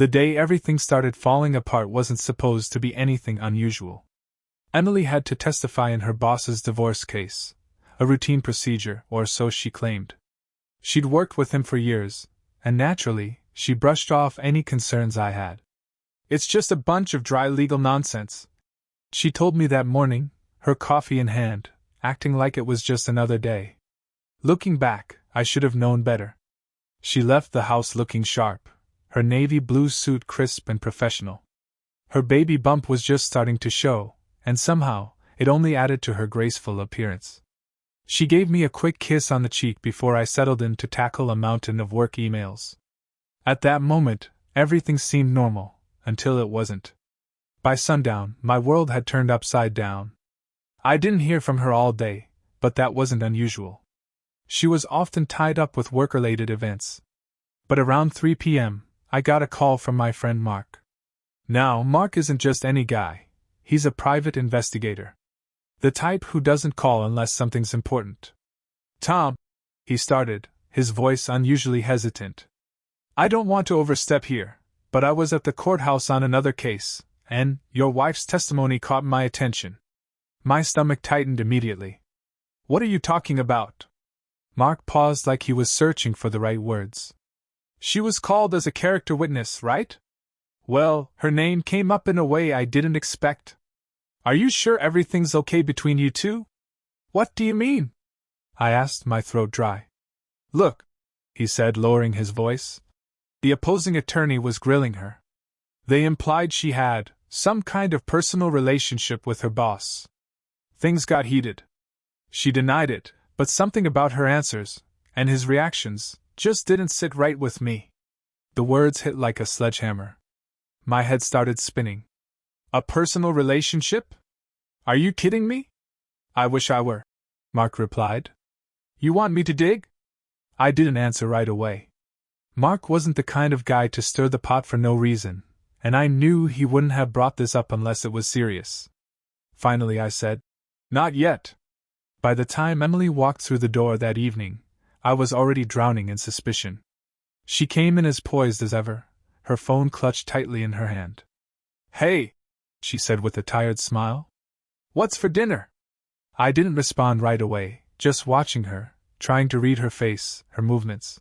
The day everything started falling apart wasn't supposed to be anything unusual. Emily had to testify in her boss's divorce case, a routine procedure, or so she claimed. She'd worked with him for years, and naturally, she brushed off any concerns I had. "It's just a bunch of dry legal nonsense," she told me that morning, her coffee in hand, acting like it was just another day. Looking back, I should have known better. She left the house looking sharp, her navy blue suit crisp and professional. Her baby bump was just starting to show, and somehow, it only added to her graceful appearance. She gave me a quick kiss on the cheek before I settled in to tackle a mountain of work emails. At that moment, everything seemed normal, until it wasn't. By sundown, my world had turned upside down. I didn't hear from her all day, but that wasn't unusual. She was often tied up with work-related events. But around 3 p.m., I got a call from my friend Mark. Now, Mark isn't just any guy. He's a private investigator. The type who doesn't call unless something's important. "Tom," he started, his voice unusually hesitant. "I don't want to overstep here, but I was at the courthouse on another case, and your wife's testimony caught my attention." My stomach tightened immediately. "What are you talking about?" Mark paused like he was searching for the right words. "She was called as a character witness, right? Well, her name came up in a way I didn't expect. Are you sure everything's okay between you two?" "What do you mean?" I asked, my throat dry. "Look," he said, lowering his voice. The opposing attorney was grilling her. They implied she had some kind of personal relationship with her boss. Things got heated. She denied it, but something about her answers, and his reactions, just didn't sit right with me. The words hit like a sledgehammer. My head started spinning. "A personal relationship? Are you kidding me?" "I wish I were," Mark replied. "You want me to dig?" I didn't answer right away. Mark wasn't the kind of guy to stir the pot for no reason, and I knew he wouldn't have brought this up unless it was serious. Finally I said, "Not yet." By the time Emily walked through the door that evening, I was already drowning in suspicion. She came in as poised as ever, her phone clutched tightly in her hand. "Hey," she said with a tired smile. "What's for dinner?" I didn't respond right away, just watching her, trying to read her face, her movements.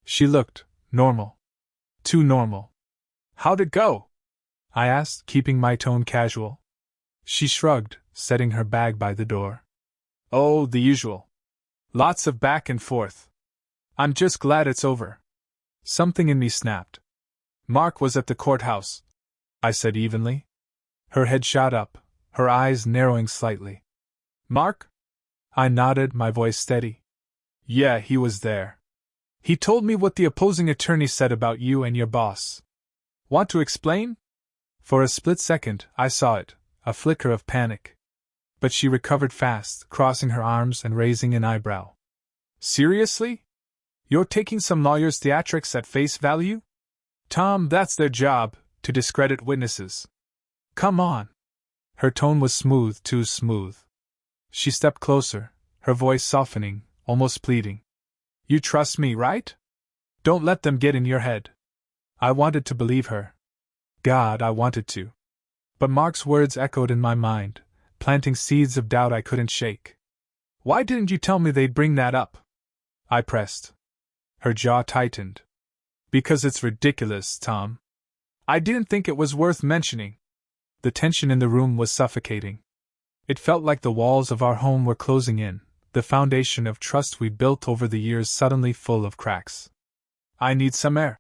She looked normal. Too normal. "How'd it go?" I asked, keeping my tone casual. She shrugged, setting her bag by the door. "Oh, the usual. Lots of back and forth. I'm just glad it's over." Something in me snapped. "Mark was at the courthouse," I said evenly. Her head shot up, her eyes narrowing slightly. "Mark?" I nodded, my voice steady. "Yeah, he was there. He told me what the opposing attorney said about you and your boss. Want to explain?" For a split second, I saw it, a flicker of panic. But she recovered fast, crossing her arms and raising an eyebrow. "Seriously? You're taking some lawyer's theatrics at face value? Tom, that's their job, to discredit witnesses. Come on." Her tone was smooth, too smooth. She stepped closer, her voice softening, almost pleading. "You trust me, right? Don't let them get in your head." I wanted to believe her. God, I wanted to. But Mark's words echoed in my mind, planting seeds of doubt I couldn't shake. "Why didn't you tell me they'd bring that up?" I pressed. Her jaw tightened. "Because it's ridiculous, Tom. I didn't think it was worth mentioning." The tension in the room was suffocating. It felt like the walls of our home were closing in, the foundation of trust we built over the years suddenly full of cracks. "I need some air,"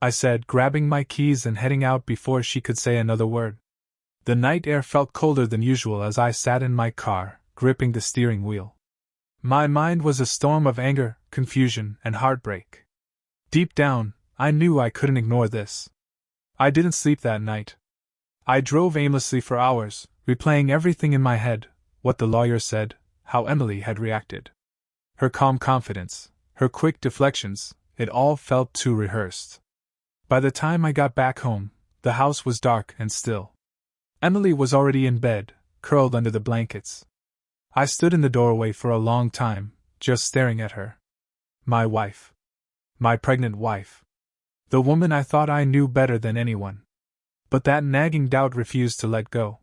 I said, grabbing my keys and heading out before she could say another word. The night air felt colder than usual as I sat in my car, gripping the steering wheel. My mind was a storm of anger, confusion, and heartbreak. Deep down, I knew I couldn't ignore this. I didn't sleep that night. I drove aimlessly for hours, replaying everything in my head, what the lawyer said, how Emily had reacted. Her calm confidence, her quick deflections, it all felt too rehearsed. By the time I got back home, the house was dark and still. Emily was already in bed, curled under the blankets. I stood in the doorway for a long time, just staring at her. My wife. My pregnant wife. The woman I thought I knew better than anyone. But that nagging doubt refused to let go.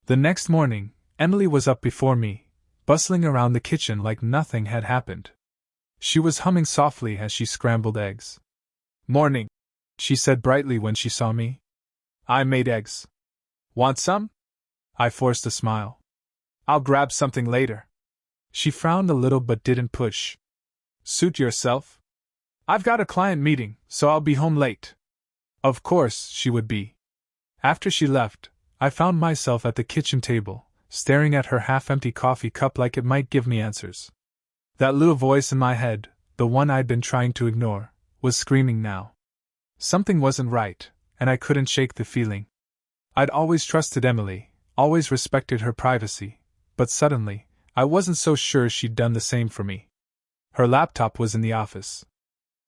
The next morning, Emily was up before me, bustling around the kitchen like nothing had happened. She was humming softly as she scrambled eggs. "Morning," she said brightly when she saw me. "I made eggs. Want some?" I forced a smile. "I'll grab something later." She frowned a little but didn't push. "Suit yourself. I've got a client meeting, so I'll be home late." Of course, she would be. After she left, I found myself at the kitchen table, staring at her half-empty coffee cup like it might give me answers. That little voice in my head, the one I'd been trying to ignore, was screaming now. Something wasn't right, and I couldn't shake the feeling. I'd always trusted Emily, always respected her privacy, but suddenly, I wasn't so sure she'd done the same for me. Her laptop was in the office.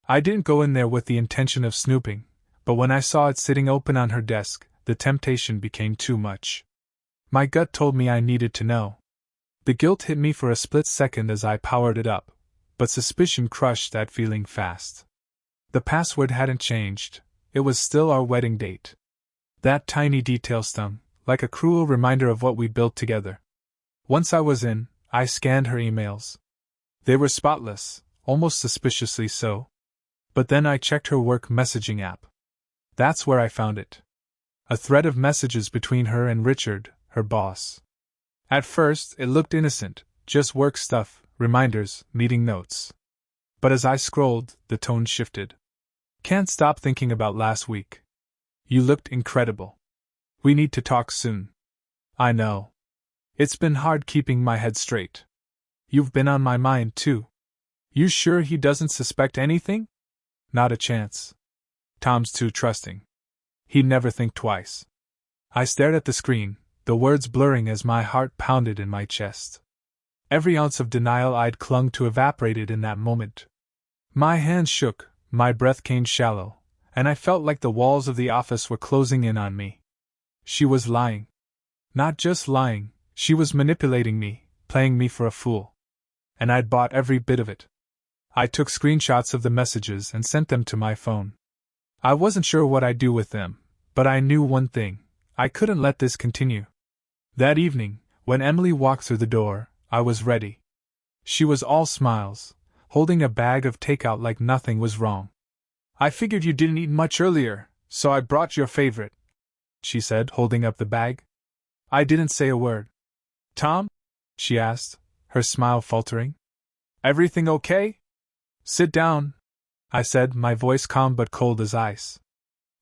I didn't go in there with the intention of snooping, but when I saw it sitting open on her desk, the temptation became too much. My gut told me I needed to know. The guilt hit me for a split second as I powered it up, but suspicion crushed that feeling fast. The password hadn't changed, it was still our wedding date. That tiny detail stung, like a cruel reminder of what we built together. Once I was in, I scanned her emails. They were spotless, almost suspiciously so. But then I checked her work messaging app. That's where I found it. A thread of messages between her and Richard, her boss. At first, it looked innocent, just work stuff, reminders, meeting notes. But as I scrolled, the tone shifted. "Can't stop thinking about last week. You looked incredible. We need to talk soon." "I know. It's been hard keeping my head straight. You've been on my mind, too." "You sure he doesn't suspect anything?" "Not a chance. Tom's too trusting. He'd never think twice." I stared at the screen, the words blurring as my heart pounded in my chest. Every ounce of denial I'd clung to evaporated in that moment. My hands shook, my breath came shallow, and I felt like the walls of the office were closing in on me. She was lying. Not just lying, she was manipulating me, playing me for a fool. And I'd bought every bit of it. I took screenshots of the messages and sent them to my phone. I wasn't sure what I'd do with them, but I knew one thing: I couldn't let this continue. That evening, when Emily walked through the door, I was ready. She was all smiles, holding a bag of takeout like nothing was wrong. "I figured you didn't eat much earlier, so I brought your favorite," she said, holding up the bag. I didn't say a word. "Tom?" she asked, her smile faltering. "Everything okay?" "Sit down," I said, my voice calm but cold as ice.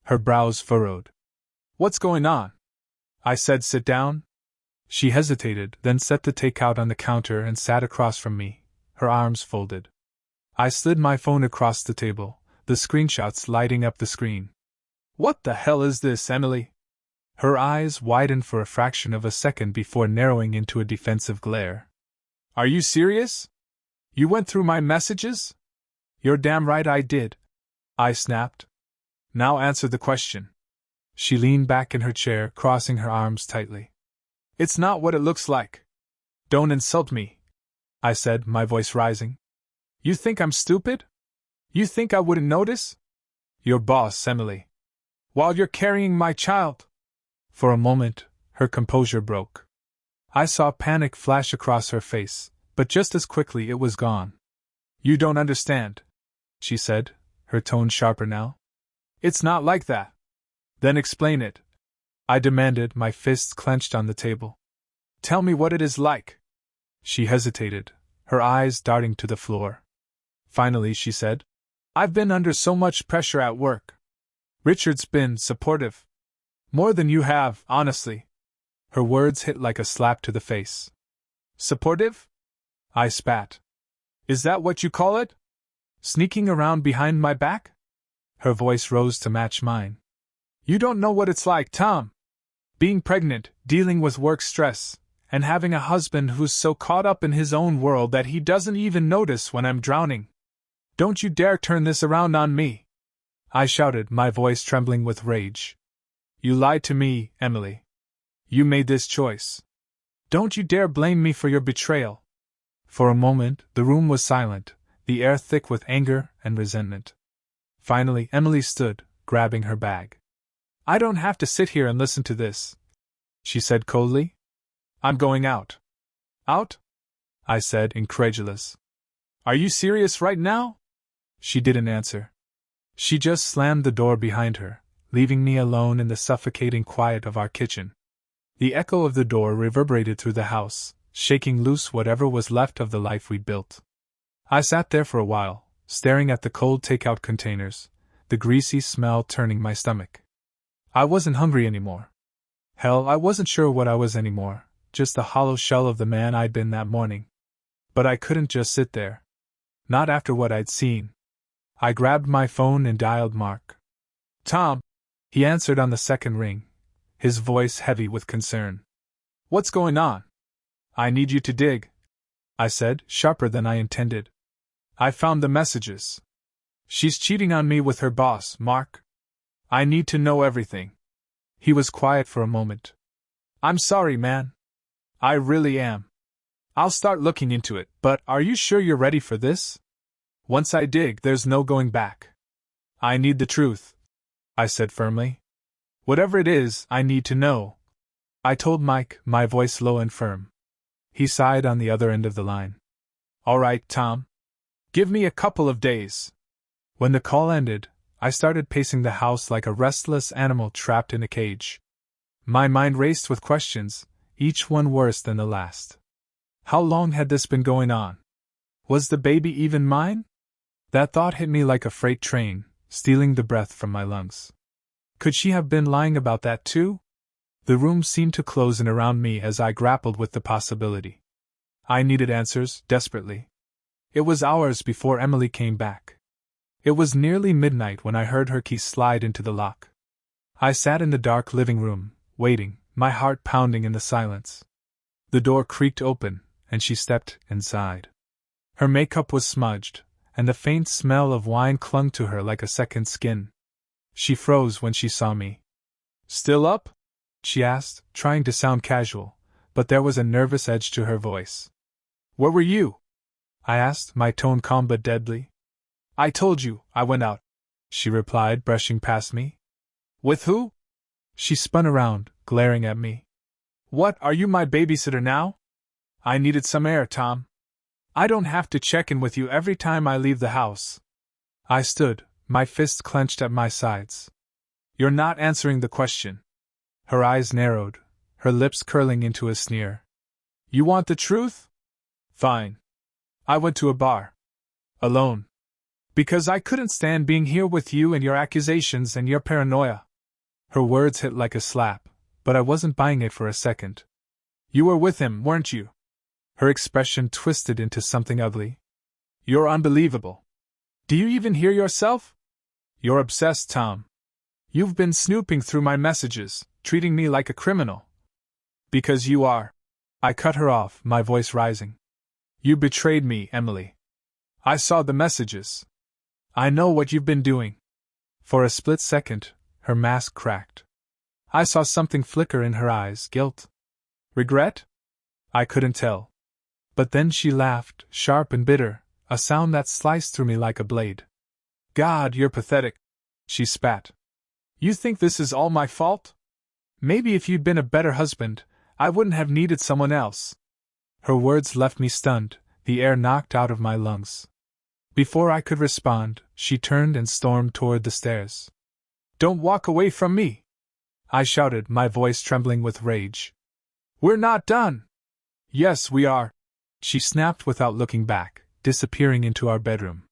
Her brows furrowed. "What's going on?" I said, "Sit down." She hesitated, then set the takeout on the counter and sat across from me, her arms folded. I slid my phone across the table, the screenshots lighting up the screen. "What the hell is this, Emily?" Her eyes widened for a fraction of a second before narrowing into a defensive glare. "Are you serious? You went through my messages?" "You're damn right I did," I snapped. "Now answer the question." She leaned back in her chair, crossing her arms tightly. "It's not what it looks like." "Don't insult me," I said, my voice rising. "You think I'm stupid? You think I wouldn't notice? Your boss, Emily. While you're carrying my child." For a moment, her composure broke. I saw panic flash across her face, but just as quickly it was gone. "You don't understand," she said, her tone sharper now. "It's not like that." "Then explain it," I demanded, my fists clenched on the table. "Tell me what it is like." She hesitated, her eyes darting to the floor. Finally she said, "I've been under so much pressure at work. Richard's been supportive. More than you have, honestly." Her words hit like a slap to the face. "Supportive?" I spat. "Is that what you call it? Sneaking around behind my back?" Her voice rose to match mine. "You don't know what it's like, Tom. Being pregnant, dealing with work stress, and having a husband who's so caught up in his own world that he doesn't even notice when I'm drowning. Don't you dare turn this around on me!" I shouted, my voice trembling with rage. "You lied to me, Emily. You made this choice. Don't you dare blame me for your betrayal." For a moment, the room was silent, the air thick with anger and resentment. Finally, Emily stood, grabbing her bag. I don't have to sit here and listen to this, she said coldly. I'm going out. Out? I said, incredulous. Are you serious right now? She didn't answer. She just slammed the door behind her, leaving me alone in the suffocating quiet of our kitchen. The echo of the door reverberated through the house, shaking loose whatever was left of the life we'd built. I sat there for a while, staring at the cold takeout containers, the greasy smell turning my stomach. I wasn't hungry anymore. Hell, I wasn't sure what I was anymore, just the hollow shell of the man I'd been that morning. But I couldn't just sit there. Not after what I'd seen. I grabbed my phone and dialed Mark. Tom, he answered on the second ring, his voice heavy with concern. What's going on? I need you to dig, I said, sharper than I intended. I found the messages. She's cheating on me with her boss, Mark. I need to know everything. He was quiet for a moment. I'm sorry, man. I really am. I'll start looking into it, but are you sure you're ready for this? Once I dig, there's no going back. I need the truth, I said firmly. Whatever it is, I need to know. I told Mike, my voice low and firm. He sighed on the other end of the line. All right, Tom. Give me a couple of days. When the call ended, I started pacing the house like a restless animal trapped in a cage. My mind raced with questions, each one worse than the last. How long had this been going on? Was the baby even mine? That thought hit me like a freight train, stealing the breath from my lungs. Could she have been lying about that too? The room seemed to close in around me as I grappled with the possibility. I needed answers, desperately. It was hours before Emily came back. It was nearly midnight when I heard her key slide into the lock. I sat in the dark living room, waiting, my heart pounding in the silence. The door creaked open, and she stepped inside. Her makeup was smudged, and the faint smell of wine clung to her like a second skin. She froze when she saw me. Still up? She asked, trying to sound casual, but there was a nervous edge to her voice. Where were you? I asked, my tone calm but deadly. I told you, I went out, she replied, brushing past me. With who? She spun around, glaring at me. What, are you my babysitter now? I needed some air, Tom. I don't have to check in with you every time I leave the house. I stood, my fists clenched at my sides. You're not answering the question. Her eyes narrowed, her lips curling into a sneer. You want the truth? Fine. I went to a bar. Alone. Because I couldn't stand being here with you and your accusations and your paranoia. Her words hit like a slap, but I wasn't buying it for a second. You were with him, weren't you? Her expression twisted into something ugly. You're unbelievable. Do you even hear yourself? You're obsessed, Tom. You've been snooping through my messages, treating me like a criminal. Because you are. I cut her off, my voice rising. You betrayed me, Emily. I saw the messages. I know what you've been doing. For a split second, her mask cracked. I saw something flicker in her eyes, guilt. Regret? I couldn't tell. But then she laughed, sharp and bitter, a sound that sliced through me like a blade. God, you're pathetic, she spat. You think this is all my fault? Maybe if you'd been a better husband, I wouldn't have needed someone else. Her words left me stunned, the air knocked out of my lungs. Before I could respond, she turned and stormed toward the stairs. Don't walk away from me! I shouted, my voice trembling with rage. We're not done! Yes, we are, she snapped without looking back, disappearing into our bedroom.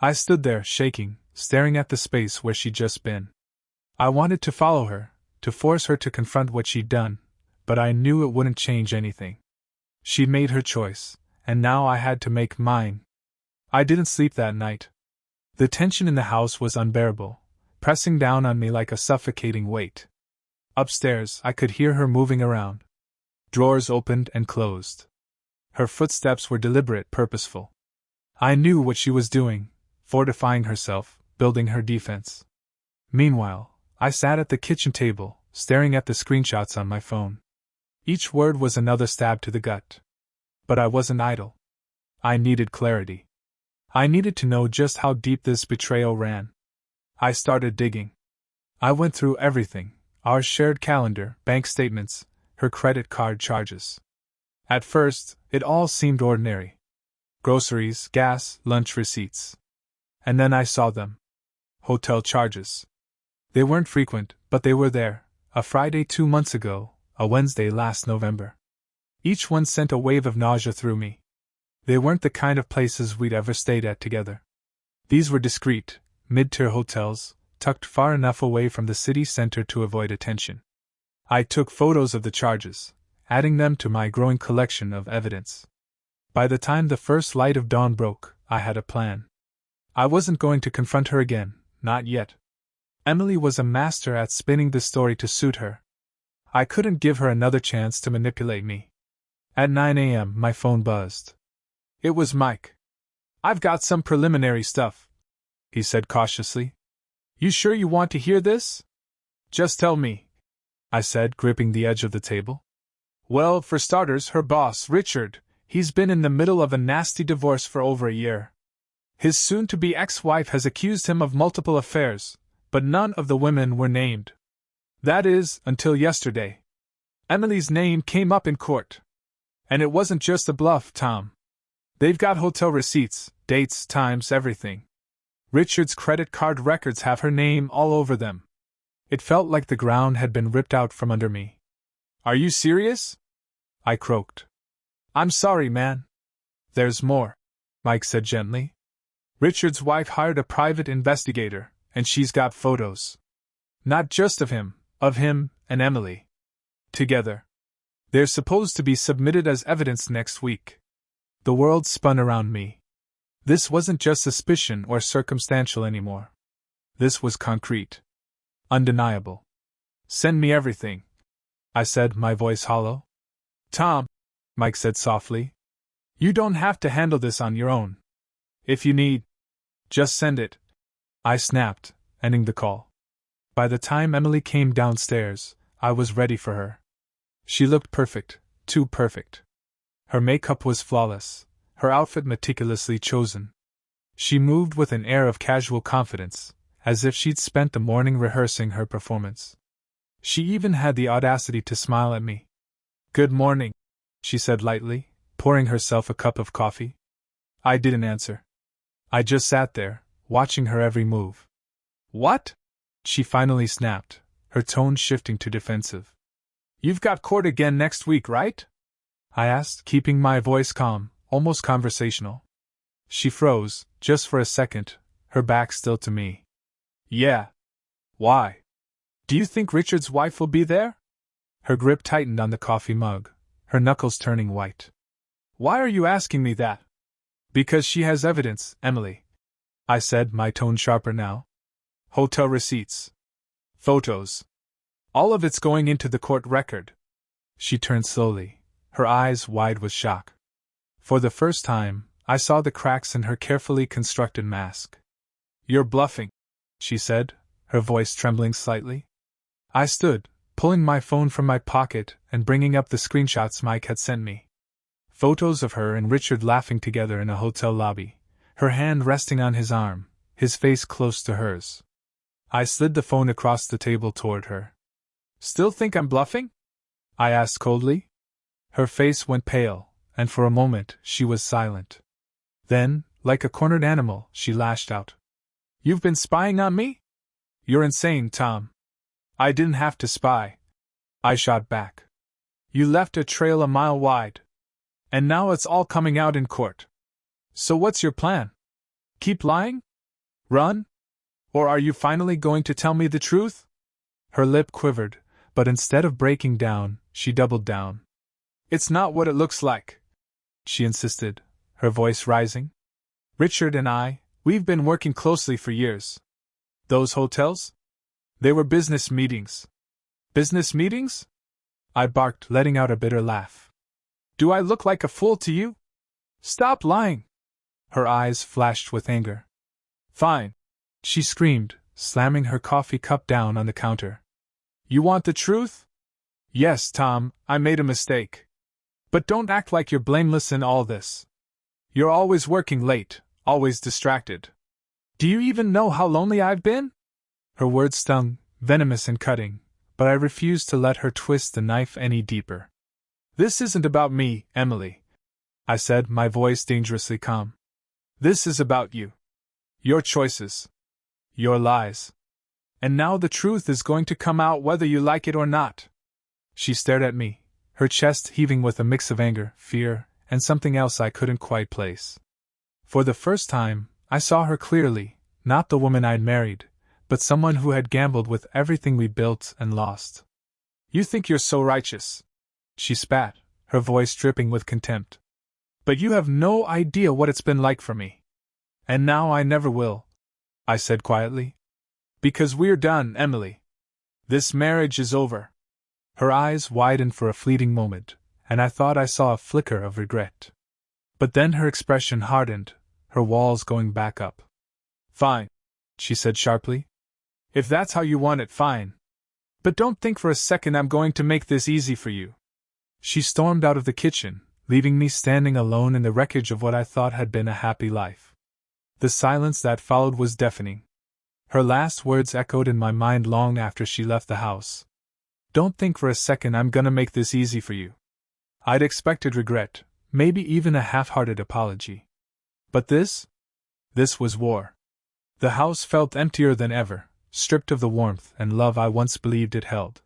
I stood there, shaking, staring at the space where she'd just been. I wanted to follow her, to force her to confront what she'd done, but I knew it wouldn't change anything. She'd made her choice, and now I had to make mine. I didn't sleep that night. The tension in the house was unbearable, pressing down on me like a suffocating weight. Upstairs, I could hear her moving around. Drawers opened and closed. Her footsteps were deliberate, purposeful. I knew what she was doing, fortifying herself, building her defense. Meanwhile, I sat at the kitchen table, staring at the screenshots on my phone. Each word was another stab to the gut. But I wasn't idle. I needed clarity. I needed to know just how deep this betrayal ran. I started digging. I went through everything: our shared calendar, bank statements, her credit card charges. At first, it all seemed ordinary: groceries, gas, lunch receipts. And then I saw them. Hotel charges. They weren't frequent, but they were there: a Friday 2 months ago, a Wednesday last November. Each one sent a wave of nausea through me. They weren't the kind of places we'd ever stayed at together. These were discreet, mid-tier hotels, tucked far enough away from the city center to avoid attention. I took photos of the charges, adding them to my growing collection of evidence. By the time the first light of dawn broke, I had a plan. I wasn't going to confront her again, not yet. Emily was a master at spinning the story to suit her. I couldn't give her another chance to manipulate me. At 9 a.m., my phone buzzed. It was Mike. "I've got some preliminary stuff," he said cautiously. "You sure you want to hear this?" "Just tell me," I said, gripping the edge of the table. "Well, for starters, her boss, Richard, he's been in the middle of a nasty divorce for over a year. His soon-to-be ex-wife has accused him of multiple affairs, but none of the women were named. That is, until yesterday. Emily's name came up in court. And it wasn't just a bluff, Tom. They've got hotel receipts, dates, times, everything. Richard's credit card records have her name all over them." It felt like the ground had been ripped out from under me. "Are you serious?" I croaked. "I'm sorry, man. There's more," Mike said gently. "Richard's wife hired a private investigator, and she's got photos. Not just of him and Emily. Together. They're supposed to be submitted as evidence next week." The world spun around me. This wasn't just suspicion or circumstantial anymore. This was concrete. Undeniable. "Send me everything," I said, my voice hollow. "Tom," Mike said softly, "you don't have to handle this on your own. If you need, just send it," I snapped, ending the call. By the time Emily came downstairs, I was ready for her. She looked perfect, too perfect. Her makeup was flawless, her outfit meticulously chosen. She moved with an air of casual confidence, as if she'd spent the morning rehearsing her performance. She even had the audacity to smile at me. "Good morning," she said lightly, pouring herself a cup of coffee. I didn't answer. I just sat there, watching her every move. "What?" she finally snapped, her tone shifting to defensive. "You've got court again next week, right?" I asked, keeping my voice calm, almost conversational. She froze, just for a second, her back still to me. "Yeah. Why? Do you think Richard's wife will be there?" Her grip tightened on the coffee mug, her knuckles turning white. "Why are you asking me that?" "Because she has evidence, Emily," I said, my tone sharper now. "Hotel receipts. Photos. All of it's going into the court record." She turned slowly, her eyes wide with shock. For the first time, I saw the cracks in her carefully constructed mask. "You're bluffing," she said, her voice trembling slightly. I stood, pulling my phone from my pocket and bringing up the screenshots Mike had sent me. Photos of her and Richard laughing together in a hotel lobby, her hand resting on his arm, his face close to hers. I slid the phone across the table toward her. "Still think I'm bluffing?" I asked coldly. Her face went pale, and for a moment she was silent. Then, like a cornered animal, she lashed out. "You've been spying on me? You're insane, Tom." "I didn't have to spy," I shot back. "You left a trail a mile wide. And now it's all coming out in court. So what's your plan? Keep lying? Run? Or are you finally going to tell me the truth?" Her lip quivered, but instead of breaking down, she doubled down. "It's not what it looks like," she insisted, her voice rising. "Richard and we've been working closely for years. Those hotels? They were business meetings." "Business meetings?" I barked, letting out a bitter laugh. "Do I look like a fool to you? Stop lying!" Her eyes flashed with anger. "Fine," she screamed, slamming her coffee cup down on the counter. "You want the truth? Yes, Tom, I made a mistake. But don't act like you're blameless in all this. You're always working late, always distracted. Do you even know how lonely I've been? Her words stung, venomous and cutting, but I refused to let her twist the knife any deeper. This isn't about me, Emily, I said, my voice dangerously calm. This is about you. Your choices. Your lies. And now the truth is going to come out whether you like it or not. She stared at me, her chest heaving with a mix of anger, fear, and something else I couldn't quite place. For the first time, I saw her clearly, not the woman I'd married, but someone who had gambled with everything we built and lost. You think you're so righteous, she spat, her voice dripping with contempt. But you have no idea what it's been like for me. And now I never will, I said quietly. Because we're done, Emily. This marriage is over. Her eyes widened for a fleeting moment, and I thought I saw a flicker of regret. But then her expression hardened, her walls going back up. Fine, she said sharply. If that's how you want it, fine. But don't think for a second I'm going to make this easy for you. She stormed out of the kitchen, leaving me standing alone in the wreckage of what I thought had been a happy life. The silence that followed was deafening. Her last words echoed in my mind long after she left the house. Don't think for a second I'm gonna make this easy for you. I'd expected regret, maybe even a half-hearted apology. But this was war. The house felt emptier than ever, stripped of the warmth and love I once believed it held.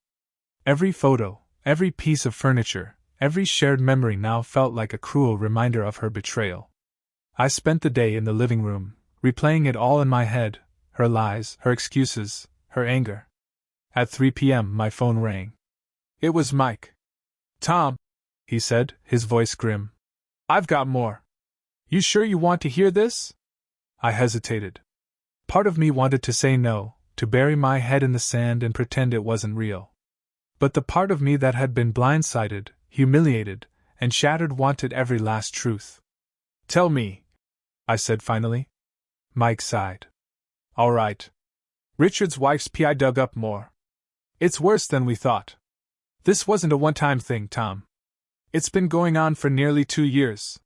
Every photo, every piece of furniture, every shared memory now felt like a cruel reminder of her betrayal. I spent the day in the living room, replaying it all in my head, her lies, her excuses, her anger. At 3 p.m. my phone rang. It was Mike. Tom, he said, his voice grim. I've got more. You sure you want to hear this? I hesitated. Part of me wanted to say no, to bury my head in the sand and pretend it wasn't real. But the part of me that had been blindsided, humiliated, and shattered wanted every last truth. Tell me, I said finally. Mike sighed. All right. Richard's wife's PI dug up more. It's worse than we thought. This wasn't a one-time thing, Tom. It's been going on for nearly 2 years.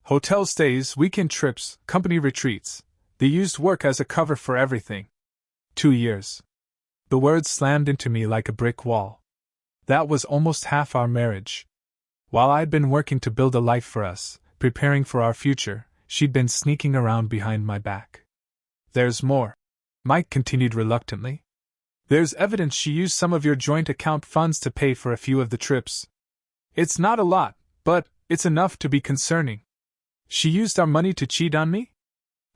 Hotel stays, weekend trips, company retreats. They used work as a cover for everything. 2 years. The words slammed into me like a brick wall. That was almost half our marriage. While I'd been working to build a life for us, preparing for our future, she'd been sneaking around behind my back. There's more, Mike continued reluctantly. There's evidence she used some of your joint account funds to pay for a few of the trips. It's not a lot, but it's enough to be concerning. She used our money to cheat on me?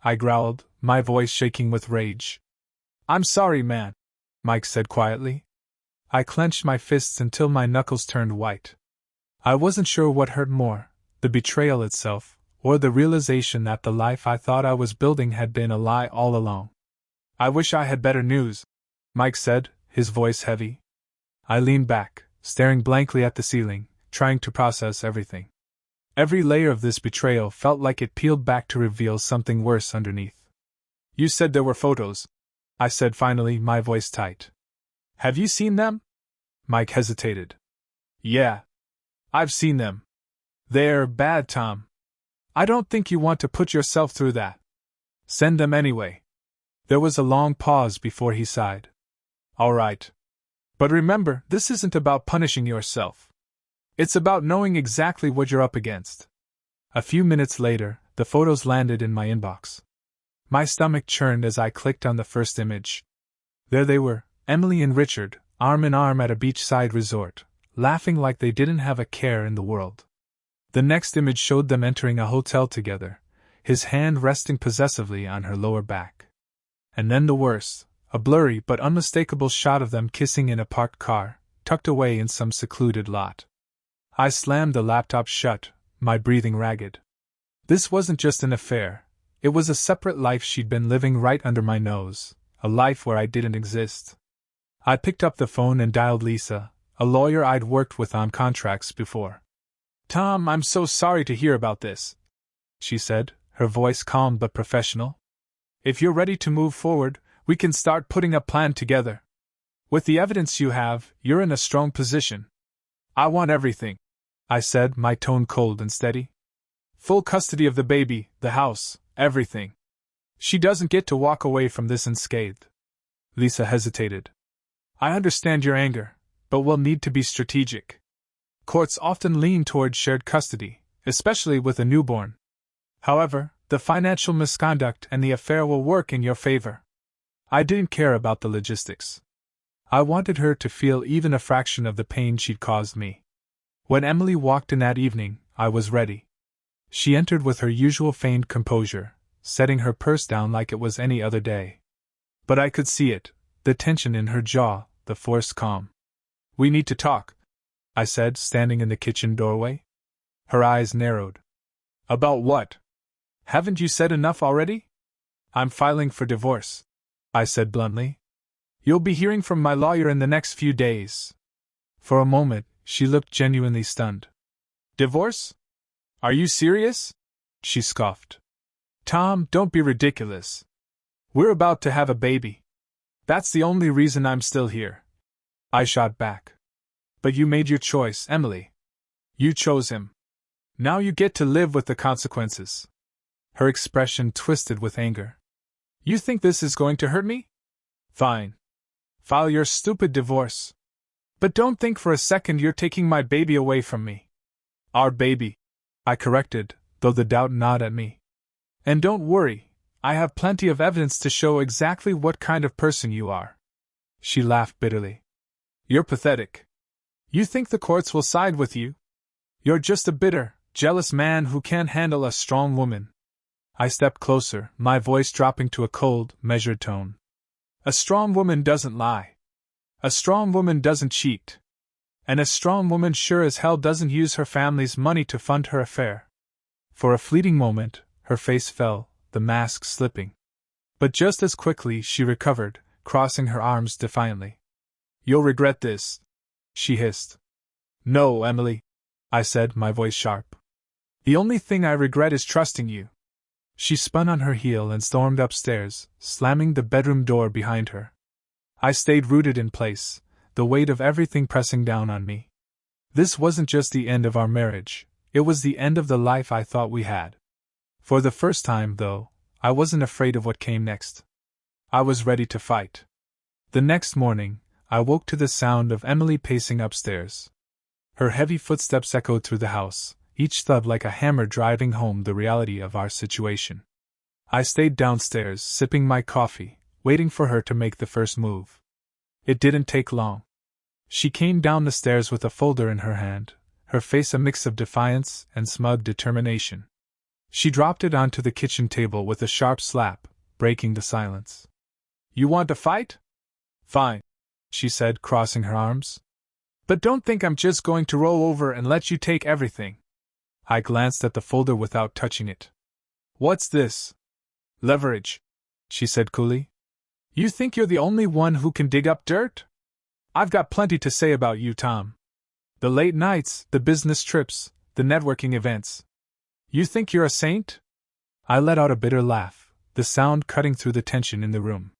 I growled, my voice shaking with rage. I'm sorry, man, Mike said quietly. I clenched my fists until my knuckles turned white. I wasn't sure what hurt more, the betrayal itself, or the realization that the life I thought I was building had been a lie all along. I wish I had better news, Mike said, his voice heavy. I leaned back, staring blankly at the ceiling, trying to process everything. Every layer of this betrayal felt like it peeled back to reveal something worse underneath. You said there were photos, I said finally, my voice tight. Have you seen them? Mike hesitated. Yeah. I've seen them. They're bad, Tom. I don't think you want to put yourself through that. Send them anyway. There was a long pause before he sighed. All right. But remember, this isn't about punishing yourself. It's about knowing exactly what you're up against. A few minutes later, the photos landed in my inbox. My stomach churned as I clicked on the first image. There they were, Emily and Richard, arm in arm at a beachside resort, laughing like they didn't have a care in the world. The next image showed them entering a hotel together, his hand resting possessively on her lower back. And then the worst, a blurry but unmistakable shot of them kissing in a parked car, tucked away in some secluded lot. I slammed the laptop shut, my breathing ragged. This wasn't just an affair, it was a separate life she'd been living right under my nose, a life where I didn't exist. I picked up the phone and dialed Lisa, a lawyer I'd worked with on contracts before. Tom, I'm so sorry to hear about this, she said, her voice calm but professional. If you're ready to move forward, we can start putting a plan together. With the evidence you have, you're in a strong position. I want everything, I said, my tone cold and steady. Full custody of the baby, the house, everything. She doesn't get to walk away from this unscathed. Lisa hesitated. I understand your anger, but we'll need to be strategic. Courts often lean toward shared custody, especially with a newborn. However, the financial misconduct and the affair will work in your favor. I didn't care about the logistics. I wanted her to feel even a fraction of the pain she'd caused me. When Emily walked in that evening, I was ready. She entered with her usual feigned composure, setting her purse down like it was any other day. But I could see it, the tension in her jaw, the forced calm. We need to talk, I said, standing in the kitchen doorway. Her eyes narrowed. About what? Haven't you said enough already? I'm filing for divorce, I said bluntly. You'll be hearing from my lawyer in the next few days. For a moment, she looked genuinely stunned. Divorce? Are you serious? She scoffed. Tom, don't be ridiculous. We're about to have a baby. That's the only reason I'm still here. I shot back. But you made your choice, Emily. You chose him. Now you get to live with the consequences. Her expression twisted with anger. You think this is going to hurt me? Fine. File your stupid divorce. But don't think for a second you're taking my baby away from me. Our baby, I corrected, though the doubt gnawed at me. And don't worry, I have plenty of evidence to show exactly what kind of person you are. She laughed bitterly. You're pathetic. You think the courts will side with you? You're just a bitter, jealous man who can't handle a strong woman. I stepped closer, my voice dropping to a cold, measured tone. A strong woman doesn't lie. A strong woman doesn't cheat. And a strong woman sure as hell doesn't use her family's money to fund her affair. For a fleeting moment, her face fell, the mask slipping. But just as quickly she recovered, crossing her arms defiantly. You'll regret this, she hissed. No, Emily, I said, my voice sharp. The only thing I regret is trusting you. She spun on her heel and stormed upstairs, slamming the bedroom door behind her. I stayed rooted in place, the weight of everything pressing down on me. This wasn't just the end of our marriage, it was the end of the life I thought we had. For the first time, though, I wasn't afraid of what came next. I was ready to fight. The next morning, I woke to the sound of Emily pacing upstairs. Her heavy footsteps echoed through the house, each thud like a hammer driving home the reality of our situation. I stayed downstairs, sipping my coffee, waiting for her to make the first move. It didn't take long. She came down the stairs with a folder in her hand, her face a mix of defiance and smug determination. She dropped it onto the kitchen table with a sharp slap, breaking the silence. You want to fight? Fine, she said, crossing her arms. But don't think I'm just going to roll over and let you take everything. I glanced at the folder without touching it. What's this? Leverage, she said coolly. You think you're the only one who can dig up dirt? I've got plenty to say about you, Tom. The late nights, the business trips, the networking events. You think you're a saint? I let out a bitter laugh, the sound cutting through the tension in the room.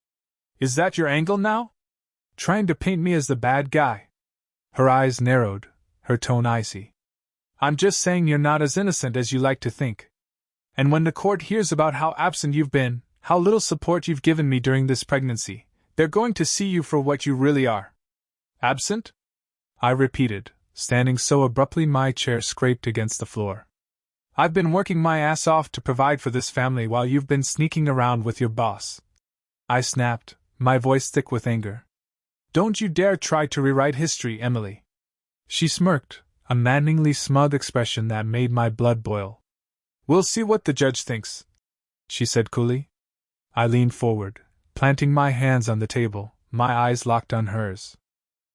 Is that your angle now? Trying to paint me as the bad guy? Her eyes narrowed, her tone icy. I'm just saying you're not as innocent as you like to think. And when the court hears about how absent you've been, how little support you've given me during this pregnancy, they're going to see you for what you really are. Absent? I repeated, standing so abruptly my chair scraped against the floor. I've been working my ass off to provide for this family while you've been sneaking around with your boss. I snapped, my voice thick with anger. Don't you dare try to rewrite history, Emily. She smirked, a maddeningly smug expression that made my blood boil. We'll see what the judge thinks, she said coolly. I leaned forward, planting my hands on the table, my eyes locked on hers.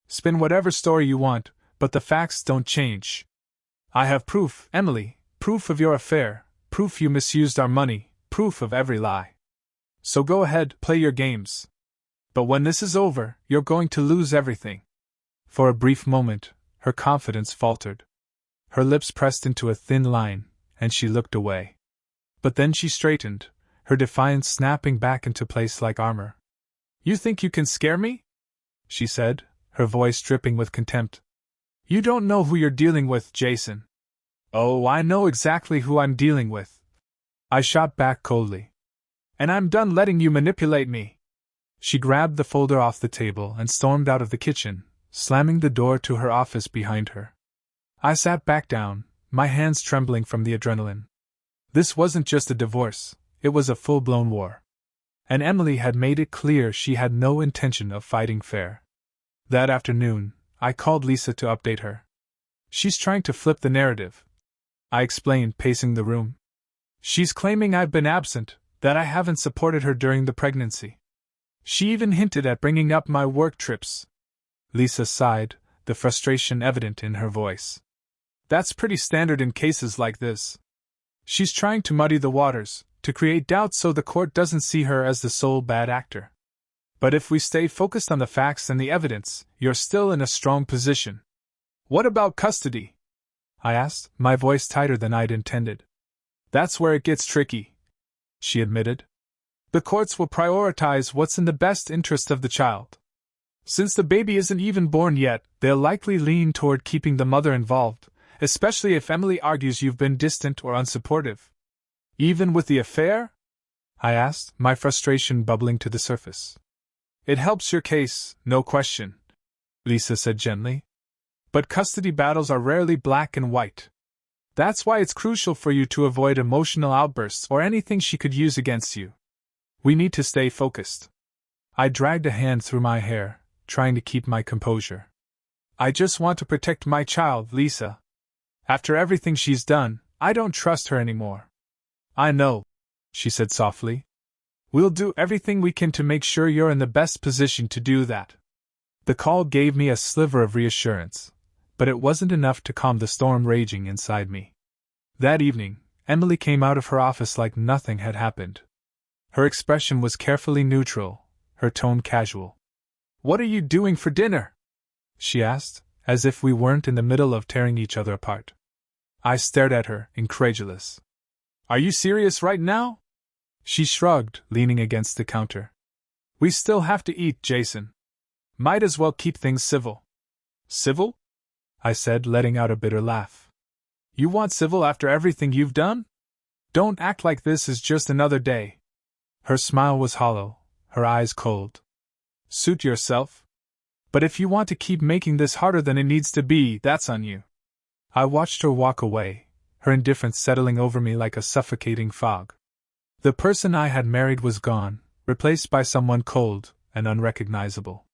Spin whatever story you want, but the facts don't change. I have proof, Emily, proof of your affair, proof you misused our money, proof of every lie. So go ahead, play your games. But when this is over, you're going to lose everything. For a brief moment, her confidence faltered. Her lips pressed into a thin line, and she looked away. But then she straightened, her defiance snapping back into place like armor. You think you can scare me? She said, her voice dripping with contempt. You don't know who you're dealing with, Jason. Oh, I know exactly who I'm dealing with. I shot back coldly. And I'm done letting you manipulate me. She grabbed the folder off the table and stormed out of the kitchen, slamming the door to her office behind her. I sat back down, my hands trembling from the adrenaline. This wasn't just a divorce, it was a full-blown war. And Emily had made it clear she had no intention of fighting fair. That afternoon, I called Lisa to update her. She's trying to flip the narrative, I explained, pacing the room. She's claiming I've been absent, that I haven't supported her during the pregnancy. She even hinted at bringing up my work trips. Lisa sighed, the frustration evident in her voice. That's pretty standard in cases like this. She's trying to muddy the waters, to create doubt so the court doesn't see her as the sole bad actor. But if we stay focused on the facts and the evidence, you're still in a strong position. What about custody? I asked, my voice tighter than I'd intended. That's where it gets tricky, she admitted. The courts will prioritize what's in the best interest of the child. Since the baby isn't even born yet, they'll likely lean toward keeping the mother involved, especially if Emily argues you've been distant or unsupportive. Even with the affair? I asked, my frustration bubbling to the surface. It helps your case, no question, Lisa said gently. But custody battles are rarely black and white. That's why it's crucial for you to avoid emotional outbursts or anything she could use against you. We need to stay focused. I dragged a hand through my hair, trying to keep my composure. I just want to protect my child, Lisa. After everything she's done, I don't trust her anymore. I know, she said softly. We'll do everything we can to make sure you're in the best position to do that. The call gave me a sliver of reassurance, but it wasn't enough to calm the storm raging inside me. That evening, Emily came out of her office like nothing had happened. Her expression was carefully neutral, her tone casual. What are you doing for dinner? She asked, as if we weren't in the middle of tearing each other apart. I stared at her, incredulous. Are you serious right now? She shrugged, leaning against the counter. We still have to eat, Jason. Might as well keep things civil. Civil? I said, letting out a bitter laugh. You want civil after everything you've done? Don't act like this is just another day. Her smile was hollow, her eyes cold. Suit yourself. But if you want to keep making this harder than it needs to be, that's on you. I watched her walk away, her indifference settling over me like a suffocating fog. The person I had married was gone, replaced by someone cold and unrecognizable.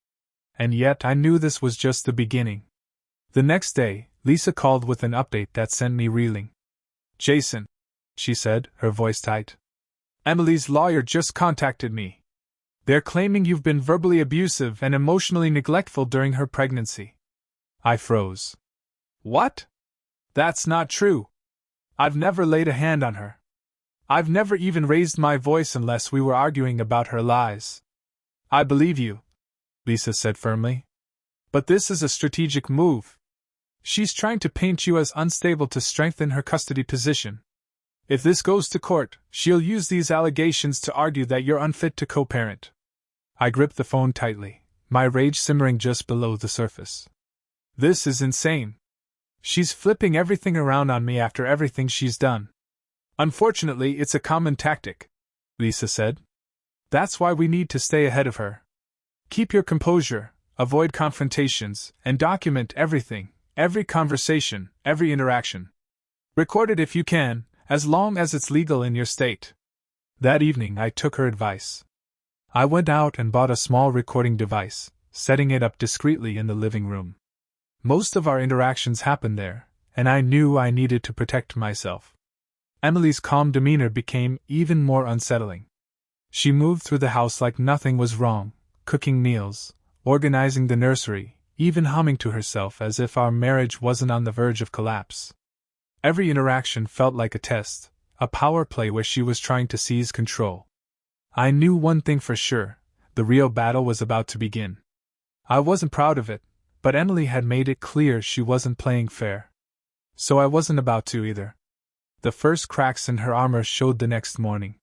And yet I knew this was just the beginning. The next day, Lisa called with an update that sent me reeling. Jason, she said, her voice tight. Emily's lawyer just contacted me. They're claiming you've been verbally abusive and emotionally neglectful during her pregnancy. I froze. What? That's not true. I've never laid a hand on her. I've never even raised my voice unless we were arguing about her lies. I believe you, Lisa said firmly. But this is a strategic move. She's trying to paint you as unstable to strengthen her custody position. If this goes to court, she'll use these allegations to argue that you're unfit to co-parent. I gripped the phone tightly, my rage simmering just below the surface. This is insane. She's flipping everything around on me after everything she's done. Unfortunately, it's a common tactic, Lisa said. That's why we need to stay ahead of her. Keep your composure, avoid confrontations, and document everything, every conversation, every interaction. Record it if you can, as long as it's legal in your state. That evening I took her advice. I went out and bought a small recording device, setting it up discreetly in the living room. Most of our interactions happened there, and I knew I needed to protect myself. Emily's calm demeanor became even more unsettling. She moved through the house like nothing was wrong, cooking meals, organizing the nursery, even humming to herself as if our marriage wasn't on the verge of collapse. Every interaction felt like a test, a power play where she was trying to seize control. I knew one thing for sure, the real battle was about to begin. I wasn't proud of it, but Emily had made it clear she wasn't playing fair. So I wasn't about to either. The first cracks in her armor showed the next morning.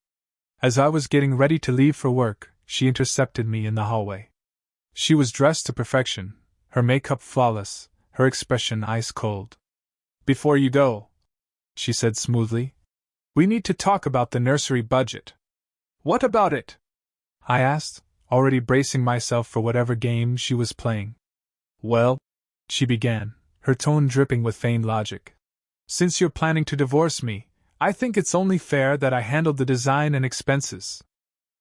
As I was getting ready to leave for work, she intercepted me in the hallway. She was dressed to perfection, her makeup flawless, her expression ice cold. Before you go, she said smoothly, we need to talk about the nursery budget. What about it? I asked, already bracing myself for whatever game she was playing. "Well," she began, her tone dripping with feigned logic. "Since you're planning to divorce me, I think it's only fair that I handle the design and expenses.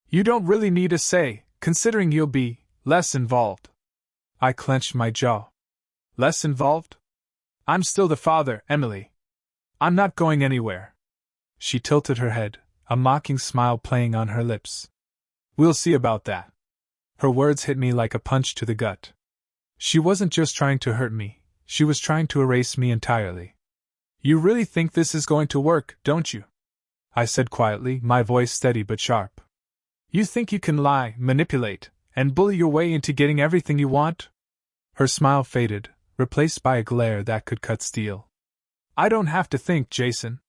You don't really need a say, considering you'll be less involved." I clenched my jaw. "Less involved? I'm still the father, Emily. I'm not going anywhere." She tilted her head, a mocking smile playing on her lips. "We'll see about that." Her words hit me like a punch to the gut. She wasn't just trying to hurt me, she was trying to erase me entirely. "You really think this is going to work, don't you?" I said quietly, my voice steady but sharp. "You think you can lie, manipulate, and bully your way into getting everything you want?" Her smile faded, replaced by a glare that could cut steel. "I don't have to think, Jason.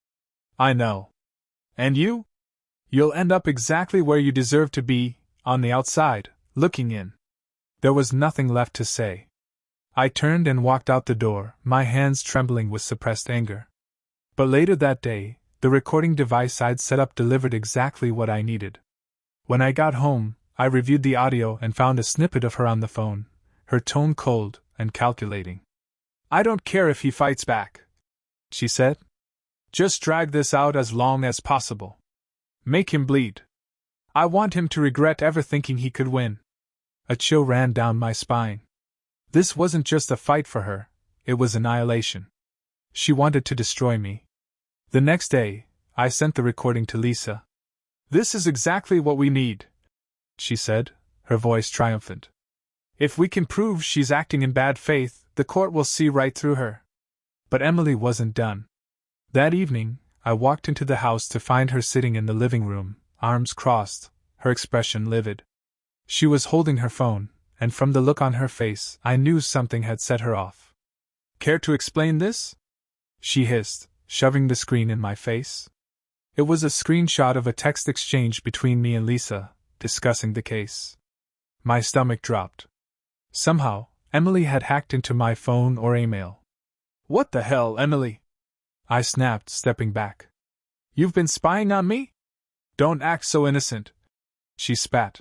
I know. And you? You'll end up exactly where you deserve to be, on the outside, looking in." There was nothing left to say. I turned and walked out the door, my hands trembling with suppressed anger. But later that day, the recording device I'd set up delivered exactly what I needed. When I got home, I reviewed the audio and found a snippet of her on the phone, her tone cold and calculating. "I don't care if he fights back," she said. "Just drag this out as long as possible. Make him bleed. I want him to regret ever thinking he could win." A chill ran down my spine. This wasn't just a fight for her, it was annihilation. She wanted to destroy me. The next day, I sent the recording to Lisa. "This is exactly what we need," she said, her voice triumphant. "If we can prove she's acting in bad faith, the court will see right through her." But Emily wasn't done. That evening, I walked into the house to find her sitting in the living room, arms crossed, her expression livid. She was holding her phone, and from the look on her face, I knew something had set her off. "Care to explain this?" she hissed, shoving the screen in my face. It was a screenshot of a text exchange between me and Lisa, discussing the case. My stomach dropped. Somehow, Emily had hacked into my phone or email. "What the hell, Emily?" I snapped, stepping back. "You've been spying on me? Don't act so innocent," she spat.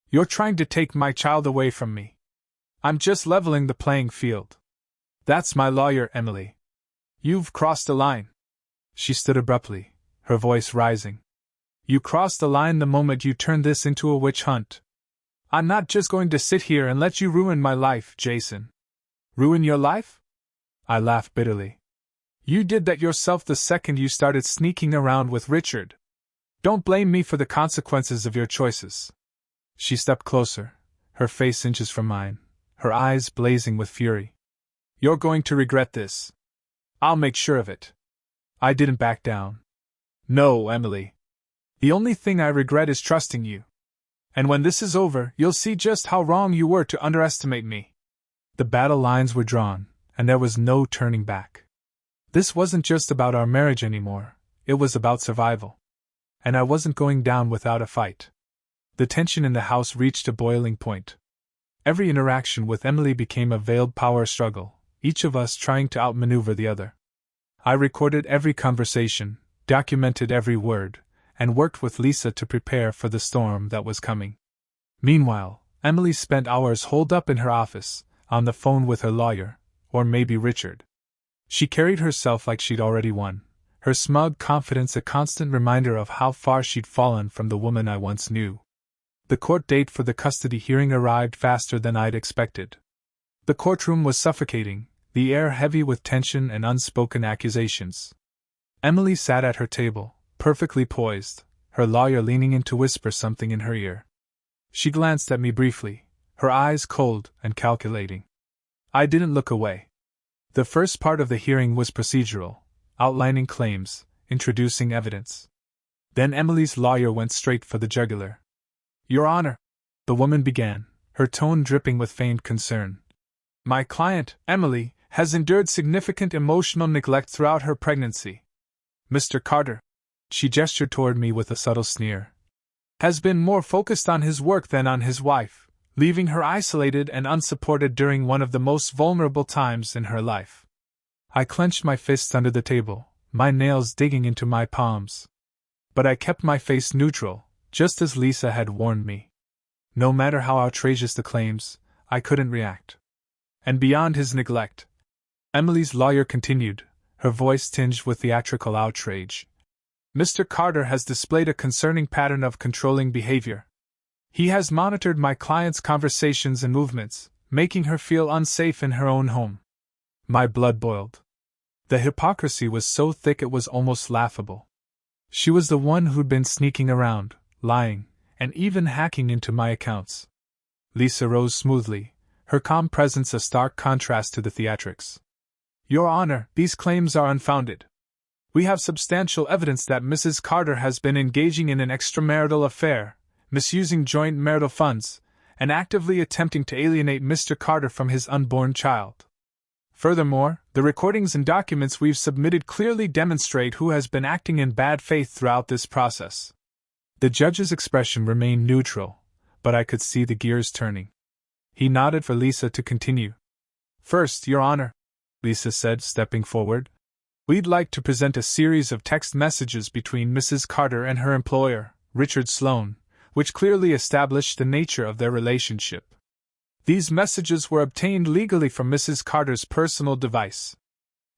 "You're trying to take my child away from me. I'm just leveling the playing field. That's my lawyer, Emily. You've crossed a line." She stood abruptly, her voice rising. "You crossed the line the moment you turned this into a witch hunt. I'm not just going to sit here and let you ruin my life, Jason." "Ruin your life?" I laughed bitterly. "You did that yourself the second you started sneaking around with Richard. Don't blame me for the consequences of your choices." She stepped closer, her face inches from mine, her eyes blazing with fury. "You're going to regret this. I'll make sure of it." I didn't back down. "No, Emily. The only thing I regret is trusting you. And when this is over, you'll see just how wrong you were to underestimate me." The battle lines were drawn, and there was no turning back. This wasn't just about our marriage anymore, it was about survival. And I wasn't going down without a fight. The tension in the house reached a boiling point. Every interaction with Emily became a veiled power struggle, each of us trying to outmaneuver the other. I recorded every conversation, documented every word, and worked with Lisa to prepare for the storm that was coming. Meanwhile, Emily spent hours holed up in her office, on the phone with her lawyer, or maybe Richard. She carried herself like she'd already won, her smug confidence a constant reminder of how far she'd fallen from the woman I once knew. The court date for the custody hearing arrived faster than I'd expected. The courtroom was suffocating, the air heavy with tension and unspoken accusations. Emily sat at her table, perfectly poised, her lawyer leaning in to whisper something in her ear. She glanced at me briefly, her eyes cold and calculating. I didn't look away. The first part of the hearing was procedural, outlining claims, introducing evidence. Then Emily's lawyer went straight for the jugular. "Your Honor," the woman began, her tone dripping with feigned concern. "My client, Emily, has endured significant emotional neglect throughout her pregnancy. Mr. Carter," she gestured toward me with a subtle sneer, "has been more focused on his work than on his wife, leaving her isolated and unsupported during one of the most vulnerable times in her life." I clenched my fists under the table, my nails digging into my palms. But I kept my face neutral, just as Lisa had warned me. No matter how outrageous the claims, I couldn't react. And beyond his neglect, Emily's lawyer continued, her voice tinged with theatrical outrage, Mr. Carter has displayed a concerning pattern of controlling behavior. He has monitored my client's conversations and movements, making her feel unsafe in her own home. My blood boiled. The hypocrisy was so thick it was almost laughable. She was the one who'd been sneaking around, lying, and even hacking into my accounts. Lisa rose smoothly, her calm presence a stark contrast to the theatrics. Your Honor, these claims are unfounded. We have substantial evidence that Mrs. Carter has been engaging in an extramarital affair, misusing joint marital funds, and actively attempting to alienate Mr. Carter from his unborn child. Furthermore, the recordings and documents we've submitted clearly demonstrate who has been acting in bad faith throughout this process. The judge's expression remained neutral, but I could see the gears turning. He nodded for Lisa to continue. First, Your Honor, Lisa said, stepping forward, we'd like to present a series of text messages between Mrs. Carter and her employer, Richard Sloane, which clearly established the nature of their relationship. These messages were obtained legally from Mrs. Carter's personal device.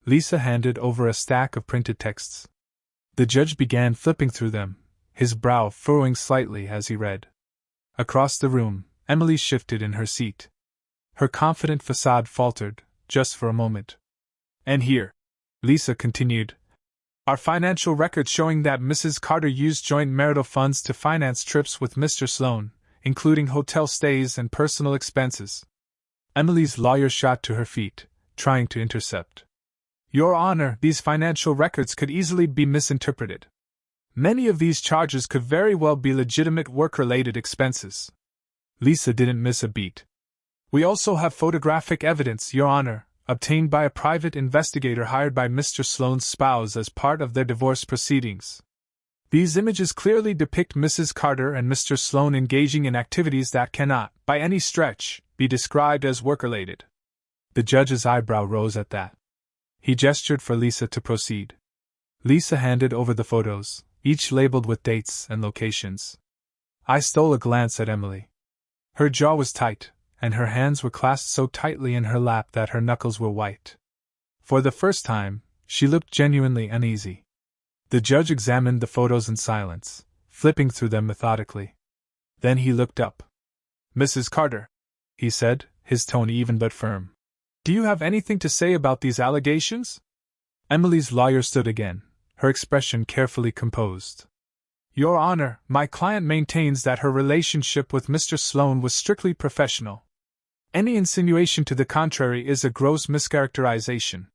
Lisa handed over a stack of printed texts. The judge began flipping through them, his brow furrowing slightly as he read. Across the room, Emily shifted in her seat. Her confident facade faltered, just for a moment. And here, Lisa continued, are financial records showing that Mrs. Carter used joint marital funds to finance trips with Mr. Sloane, including hotel stays and personal expenses. Emily's lawyer shot to her feet, trying to intercept. Your Honor, these financial records could easily be misinterpreted. Many of these charges could very well be legitimate work-related expenses. Lisa didn't miss a beat. We also have photographic evidence, Your Honor, obtained by a private investigator hired by Mr. Sloane's spouse as part of their divorce proceedings. These images clearly depict Mrs. Carter and Mr. Sloane engaging in activities that cannot, by any stretch, be described as work-related. The judge's eyebrow rose at that. He gestured for Lisa to proceed. Lisa handed over the photos, each labeled with dates and locations. I stole a glance at Emily. Her jaw was tight, and her hands were clasped so tightly in her lap that her knuckles were white. For the first time, she looked genuinely uneasy. The judge examined the photos in silence, flipping through them methodically. Then he looked up. Mrs. Carter, he said, his tone even but firm. Do you have anything to say about these allegations? Emily's lawyer stood again, her expression carefully composed. Your Honor, my client maintains that her relationship with Mr. Sloane was strictly professional. Any insinuation to the contrary is a gross mischaracterization.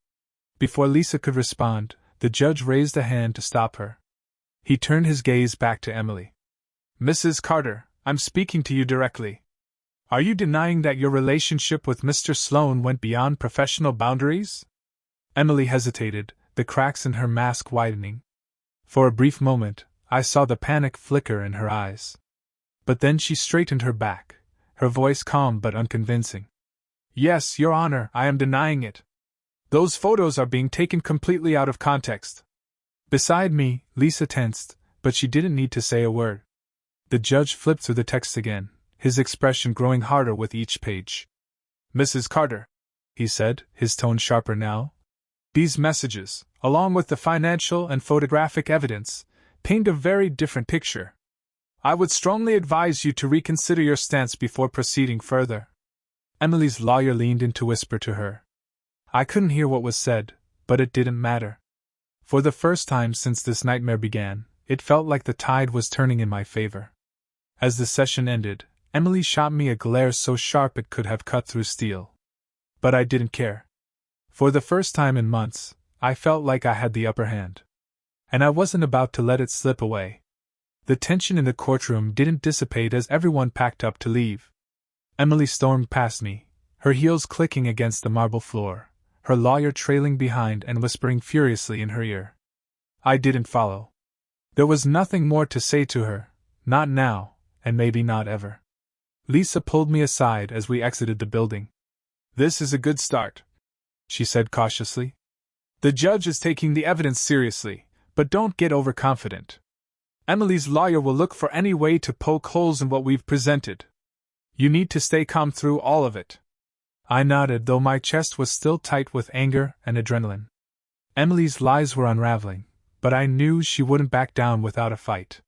Before Lisa could respond, the judge raised a hand to stop her. He turned his gaze back to Emily. Mrs. Carter, I'm speaking to you directly. Are you denying that your relationship with Mr. Sloane went beyond professional boundaries? Emily hesitated, the cracks in her mask widening. For a brief moment, I saw the panic flicker in her eyes. But then she straightened her back, her voice calm but unconvincing. Yes, Your Honor, I am denying it. Those photos are being taken completely out of context. Beside me, Lisa tensed, but she didn't need to say a word. The judge flipped through the text again, his expression growing harder with each page. Mrs. Carter, he said, his tone sharper now. These messages, along with the financial and photographic evidence, paint a very different picture. I would strongly advise you to reconsider your stance before proceeding further. Emily's lawyer leaned in to whisper to her. I couldn't hear what was said, but it didn't matter. For the first time since this nightmare began, it felt like the tide was turning in my favor. As the session ended, Emily shot me a glare so sharp it could have cut through steel. But I didn't care. For the first time in months, I felt like I had the upper hand. And I wasn't about to let it slip away. The tension in the courtroom didn't dissipate as everyone packed up to leave. Emily stormed past me, her heels clicking against the marble floor, her lawyer trailing behind and whispering furiously in her ear. I didn't follow. There was nothing more to say to her, not now, and maybe not ever. Lisa pulled me aside as we exited the building. This is a good start, she said cautiously. The judge is taking the evidence seriously, but don't get overconfident. Emily's lawyer will look for any way to poke holes in what we've presented. You need to stay calm through all of it. I nodded, though my chest was still tight with anger and adrenaline. Emily's lies were unraveling, but I knew she wouldn't back down without a fight.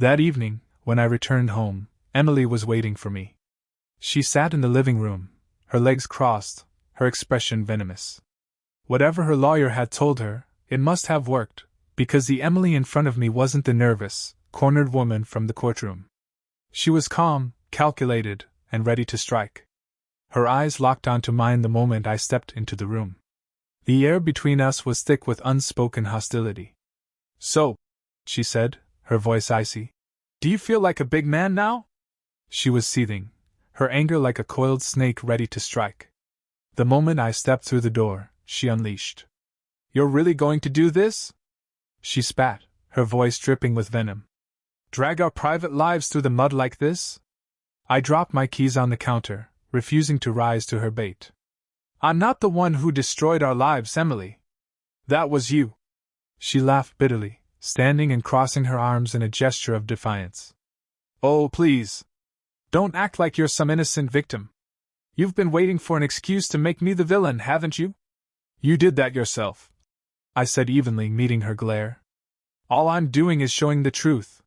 That evening, when I returned home, Emily was waiting for me. She sat in the living room, her legs crossed, her expression venomous. Whatever her lawyer had told her, it must have worked, because the Emily in front of me wasn't the nervous, cornered woman from the courtroom. She was calm, calculated, and ready to strike. Her eyes locked onto mine the moment I stepped into the room. The air between us was thick with unspoken hostility. "So," she said, her voice icy, "do you feel like a big man now?" She was seething, her anger like a coiled snake ready to strike. The moment I stepped through the door, she unleashed. "You're really going to do this?" She spat, her voice dripping with venom. "Drag our private lives through the mud like this?" I dropped my keys on the counter, refusing to rise to her bait. "I'm not the one who destroyed our lives, Emily. That was you." She laughed bitterly, standing and crossing her arms in a gesture of defiance. "Oh, please. Don't act like you're some innocent victim. You've been waiting for an excuse to make me the villain, haven't you? You did that yourself," I said evenly, meeting her glare. "All I'm doing is showing the truth."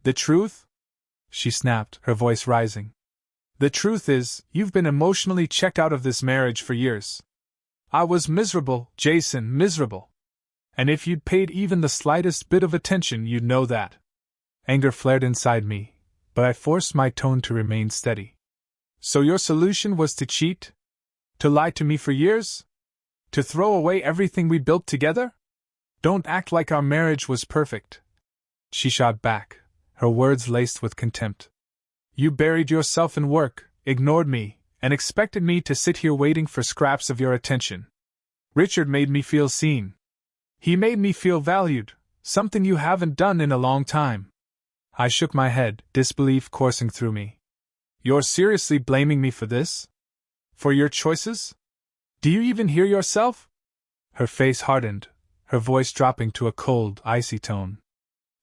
"The truth?" she snapped, her voice rising. "The truth is, you've been emotionally checked out of this marriage for years. I was miserable, Jason, miserable. And if you'd paid even the slightest bit of attention, you'd know that." Anger flared inside me, but I forced my tone to remain steady. "So your solution was to cheat? To lie to me for years? To throw away everything we built together? Don't act like our marriage was perfect." She shot back, her words laced with contempt. "You buried yourself in work, ignored me, and expected me to sit here waiting for scraps of your attention. Richard made me feel seen. He made me feel valued, something you haven't done in a long time." I shook my head, disbelief coursing through me. "You're seriously blaming me for this? For your choices? Do you even hear yourself?" Her face hardened, her voice dropping to a cold, icy tone.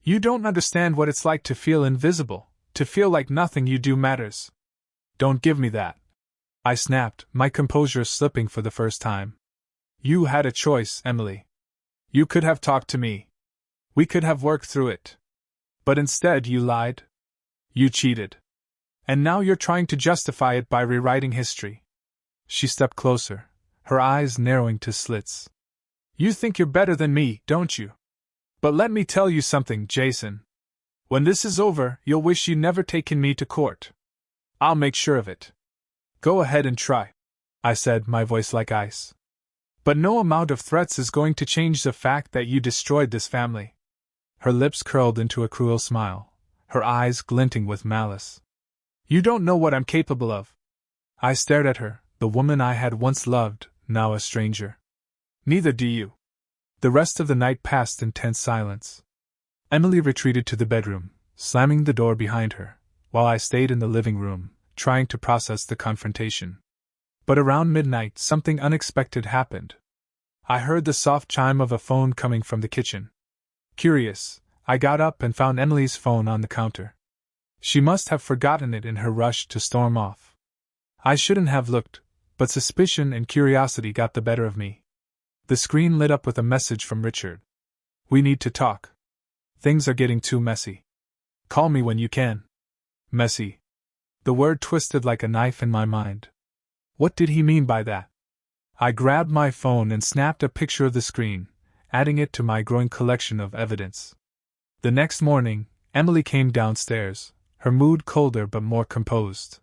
"You don't understand what it's like to feel invisible. To feel like nothing you do matters." "Don't give me that," I snapped, my composure slipping for the first time. "You had a choice, Emily. You could have talked to me. We could have worked through it. But instead you lied. You cheated. And now you're trying to justify it by rewriting history." She stepped closer, her eyes narrowing to slits. "You think you're better than me, don't you? But let me tell you something, Jason. When this is over, you'll wish you'd never taken me to court. I'll make sure of it." "Go ahead and try," I said, my voice like ice. "But no amount of threats is going to change the fact that you destroyed this family." Her lips curled into a cruel smile, her eyes glinting with malice. "You don't know what I'm capable of." I stared at her, the woman I had once loved, now a stranger. "Neither do you." The rest of the night passed in tense silence. Emily retreated to the bedroom, slamming the door behind her, while I stayed in the living room, trying to process the confrontation. But around midnight, something unexpected happened. I heard the soft chime of a phone coming from the kitchen. Curious, I got up and found Emily's phone on the counter. She must have forgotten it in her rush to storm off. I shouldn't have looked, but suspicion and curiosity got the better of me. The screen lit up with a message from Richard. "We need to talk. Things are getting too messy. Call me when you can." Messy. The word twisted like a knife in my mind. What did he mean by that? I grabbed my phone and snapped a picture of the screen, adding it to my growing collection of evidence. The next morning, Emily came downstairs, her mood colder but more composed.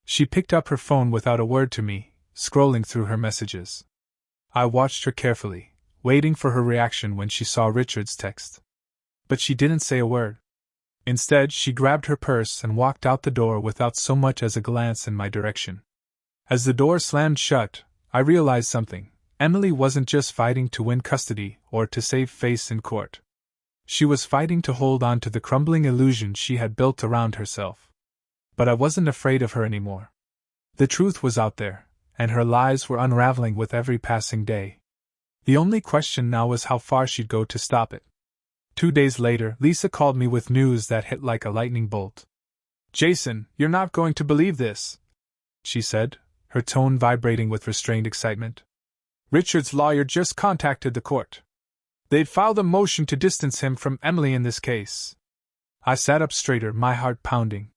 She picked up her phone without a word to me, scrolling through her messages. I watched her carefully, waiting for her reaction when she saw Richard's text. But she didn't say a word. Instead, she grabbed her purse and walked out the door without so much as a glance in my direction. As the door slammed shut, I realized something. Emily wasn't just fighting to win custody or to save face in court. She was fighting to hold on to the crumbling illusion she had built around herself. But I wasn't afraid of her anymore. The truth was out there, and her lies were unraveling with every passing day. The only question now was how far she'd go to stop it. 2 days later, Lisa called me with news that hit like a lightning bolt. Jason, you're not going to believe this, she said, her tone vibrating with restrained excitement. Richard's lawyer just contacted the court. They'd filed a motion to distance him from Emily in this case. I sat up straighter, my heart pounding.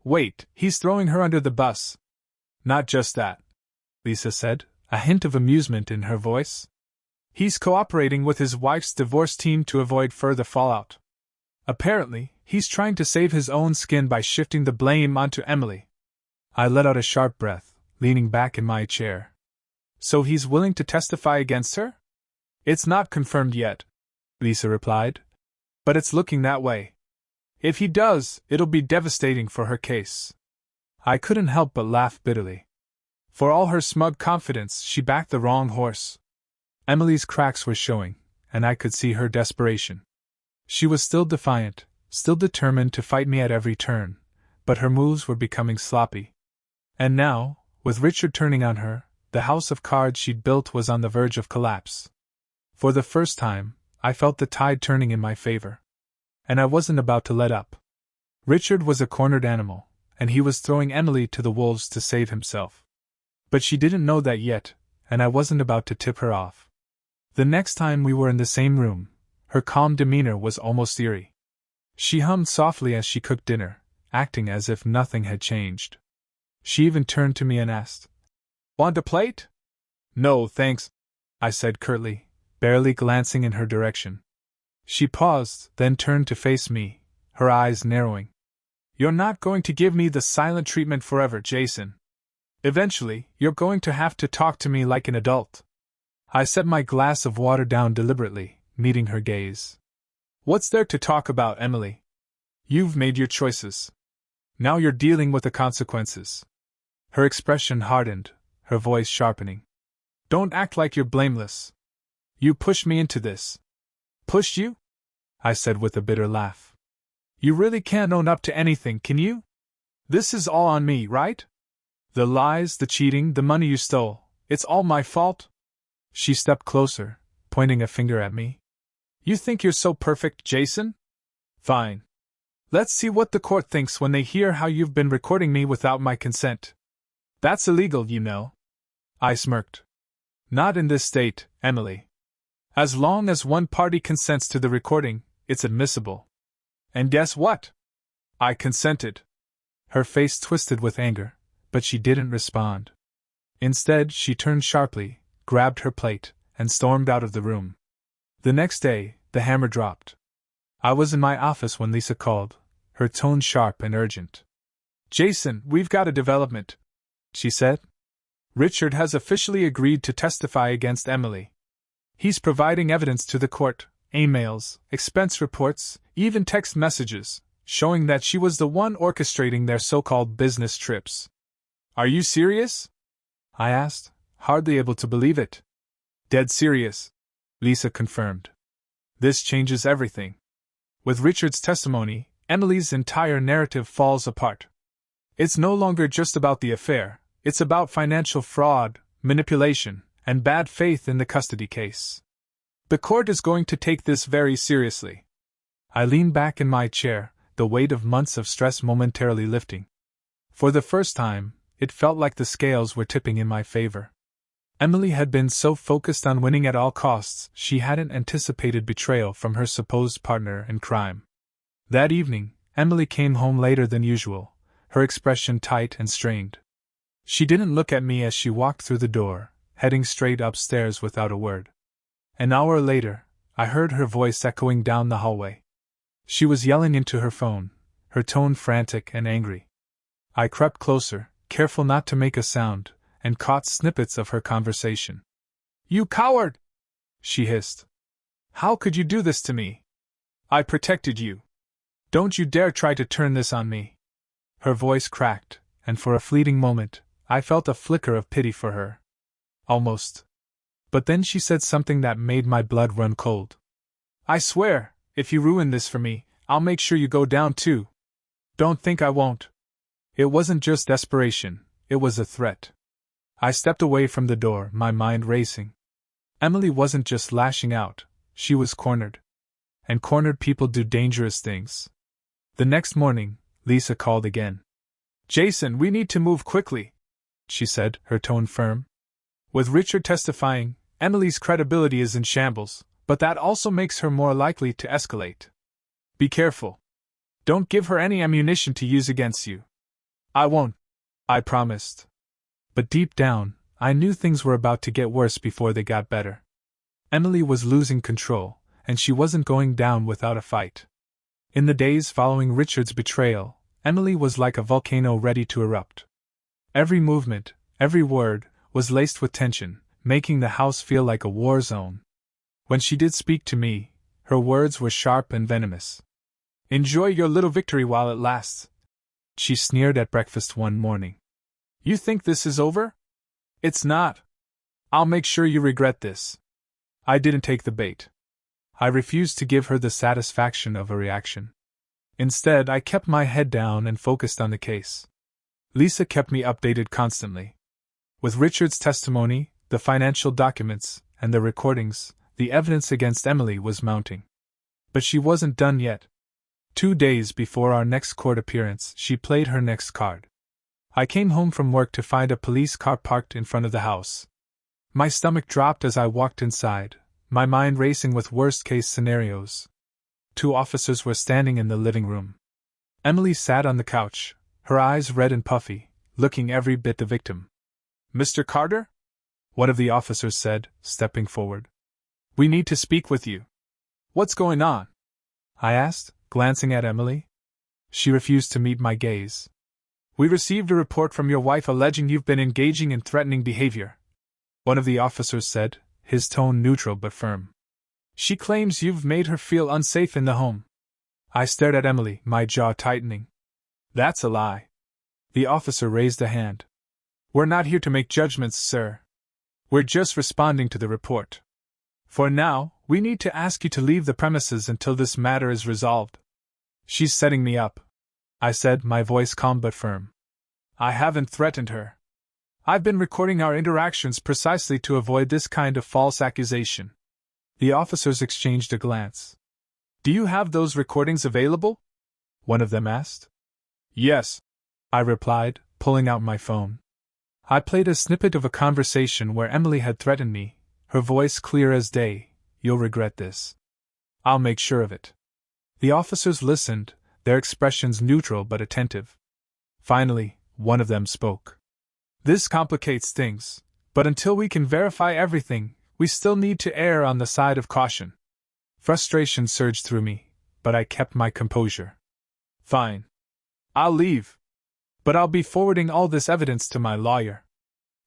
Wait, he's throwing her under the bus. Not just that, Lisa said, a hint of amusement in her voice. He's cooperating with his wife's divorce team to avoid further fallout. Apparently, he's trying to save his own skin by shifting the blame onto Emily. I let out a sharp breath, leaning back in my chair. So he's willing to testify against her? It's not confirmed yet, Lisa replied. But it's looking that way. If he does, it'll be devastating for her case. I couldn't help but laugh bitterly. For all her smug confidence, she backed the wrong horse. Emily's cracks were showing, and I could see her desperation. She was still defiant, still determined to fight me at every turn, but her moves were becoming sloppy. And now, with Richard turning on her, the house of cards she'd built was on the verge of collapse. For the first time, I felt the tide turning in my favor. And I wasn't about to let up. Richard was a cornered animal, and he was throwing Emily to the wolves to save himself. But she didn't know that yet, and I wasn't about to tip her off. The next time we were in the same room, her calm demeanor was almost eerie. She hummed softly as she cooked dinner, acting as if nothing had changed. She even turned to me and asked, "Want a plate?" "No, thanks," I said curtly, barely glancing in her direction. She paused, then turned to face me, her eyes narrowing. "You're not going to give me the silent treatment forever, Jason. Eventually, you're going to have to talk to me like an adult." I set my glass of water down deliberately, meeting her gaze. "What's there to talk about, Emily? You've made your choices. Now you're dealing with the consequences." Her expression hardened, her voice sharpening. "Don't act like you're blameless. You pushed me into this." "Pushed you?" I said with a bitter laugh. "You really can't own up to anything, can you? This is all on me, right? The lies, the cheating, the money you stole, it's all my fault?" She stepped closer, pointing a finger at me. "You think you're so perfect, Jason? Fine. Let's see what the court thinks when they hear how you've been recording me without my consent. That's illegal, you know." I smirked. "Not in this state, Emily. As long as one party consents to the recording, it's admissible." "And guess what? I consented." Her face twisted with anger, but she didn't respond. Instead, she turned sharply, grabbed her plate, and stormed out of the room. The next day, the hammer dropped. I was in my office when Lisa called, her tone sharp and urgent. "Jason, we've got a development," she said. "Richard has officially agreed to testify against Emily. He's providing evidence to the court, emails, expense reports, even text messages, showing that she was the one orchestrating their so-called business trips." "Are you serious?" I asked, hardly able to believe it. "Dead serious," Lisa confirmed. "This changes everything. With Richard's testimony, Emily's entire narrative falls apart. It's no longer just about the affair, it's about financial fraud, manipulation, and bad faith in the custody case. The court is going to take this very seriously." I leaned back in my chair, the weight of months of stress momentarily lifting. For the first time, it felt like the scales were tipping in my favor. Emily had been so focused on winning at all costs, she hadn't anticipated betrayal from her supposed partner in crime. That evening, Emily came home later than usual, her expression tight and strained. She didn't look at me as she walked through the door, heading straight upstairs without a word. An hour later, I heard her voice echoing down the hallway. She was yelling into her phone, her tone frantic and angry. I crept closer, careful not to make a sound, and caught snippets of her conversation. "You coward!" she hissed. "How could you do this to me? I protected you. Don't you dare try to turn this on me." Her voice cracked, and for a fleeting moment, I felt a flicker of pity for her. Almost. But then she said something that made my blood run cold. "I swear, if you ruin this for me, I'll make sure you go down too. Don't think I won't." It wasn't just desperation, it was a threat. I stepped away from the door, my mind racing. Emily wasn't just lashing out, she was cornered. And cornered people do dangerous things. The next morning, Lisa called again. Jason, we need to move quickly, she said, her tone firm. With Richard testifying, Emily's credibility is in shambles, but that also makes her more likely to escalate. Be careful. Don't give her any ammunition to use against you. I won't, I promised. But deep down, I knew things were about to get worse before they got better. Emily was losing control, and she wasn't going down without a fight. In the days following Richard's betrayal, Emily was like a volcano ready to erupt. Every movement, every word, was laced with tension, making the house feel like a war zone. When she did speak to me, her words were sharp and venomous. Enjoy your little victory while it lasts, she sneered at breakfast one morning. You think this is over? It's not. I'll make sure you regret this. I didn't take the bait. I refused to give her the satisfaction of a reaction. Instead, I kept my head down and focused on the case. Lisa kept me updated constantly. With Richard's testimony, the financial documents, and the recordings, the evidence against Emily was mounting. But she wasn't done yet. 2 days before our next court appearance, she played her next card. I came home from work to find a police car parked in front of the house. My stomach dropped as I walked inside, my mind racing with worst-case scenarios. 2 officers were standing in the living room. Emily sat on the couch, her eyes red and puffy, looking every bit the victim. Mr. Carter? One of the officers said, stepping forward. We need to speak with you. What's going on? I asked, glancing at Emily. She refused to meet my gaze. We received a report from your wife alleging you've been engaging in threatening behavior, one of the officers said, his tone neutral but firm. She claims you've made her feel unsafe in the home. I stared at Emily, my jaw tightening. That's a lie. The officer raised a hand. We're not here to make judgments, sir. We're just responding to the report. For now, we need to ask you to leave the premises until this matter is resolved. She's setting me up, I said, my voice calm but firm. I haven't threatened her. I've been recording our interactions precisely to avoid this kind of false accusation. The officers exchanged a glance. Do you have those recordings available? One of them asked. Yes, I replied, pulling out my phone. I played a snippet of a conversation where Emily had threatened me, her voice clear as day. You'll regret this. I'll make sure of it. The officers listened, their expressions neutral but attentive. Finally, one of them spoke. This complicates things, but until we can verify everything, we still need to err on the side of caution. Frustration surged through me, but I kept my composure. Fine. I'll leave. But I'll be forwarding all this evidence to my lawyer.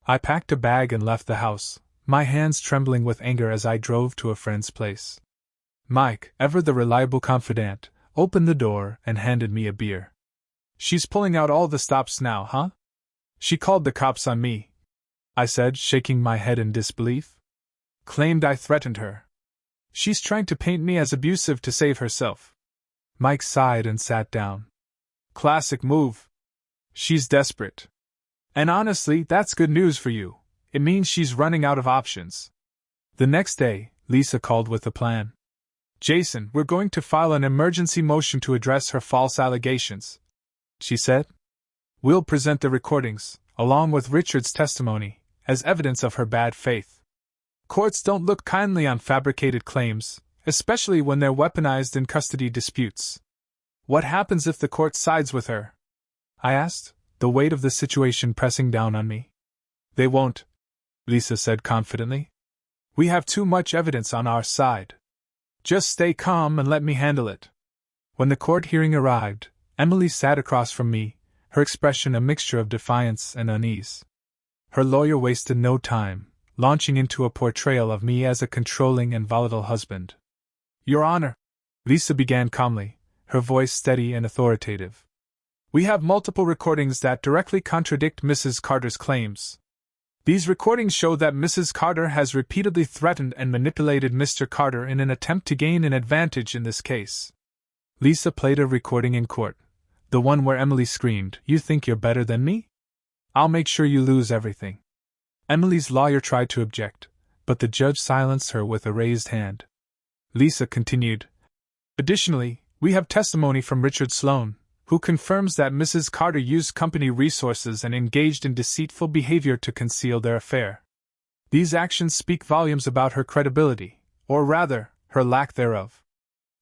I packed a bag and left the house, my hands trembling with anger as I drove to a friend's place. Mike, ever the reliable confidant, opened the door and handed me a beer. She's pulling out all the stops now, huh? She called the cops on me, I said, shaking my head in disbelief. Claimed I threatened her. She's trying to paint me as abusive to save herself. Mike sighed and sat down. Classic move. She's desperate. And honestly, that's good news for you. It means she's running out of options. The next day, Lisa called with a plan. Jason, we're going to file an emergency motion to address her false allegations, she said. We'll present the recordings, along with Richard's testimony, as evidence of her bad faith. Courts don't look kindly on fabricated claims, especially when they're weaponized in custody disputes. What happens if the court sides with her? I asked, the weight of the situation pressing down on me. They won't, Lisa said confidently. We have too much evidence on our side. Just stay calm and let me handle it. When the court hearing arrived, Emily sat across from me, her expression a mixture of defiance and unease. Her lawyer wasted no time, launching into a portrayal of me as a controlling and volatile husband. Your Honor, Lisa began calmly, her voice steady and authoritative. We have multiple recordings that directly contradict Mrs. Carter's claims. These recordings show that Mrs. Carter has repeatedly threatened and manipulated Mr. Carter in an attempt to gain an advantage in this case. Lisa played a recording in court, the one where Emily screamed, "You think you're better than me? I'll make sure you lose everything." Emily's lawyer tried to object, but the judge silenced her with a raised hand. Lisa continued, "Additionally, we have testimony from Richard Sloane, who confirms that Mrs. Carter used company resources and engaged in deceitful behavior to conceal their affair. These actions speak volumes about her credibility, or rather, her lack thereof.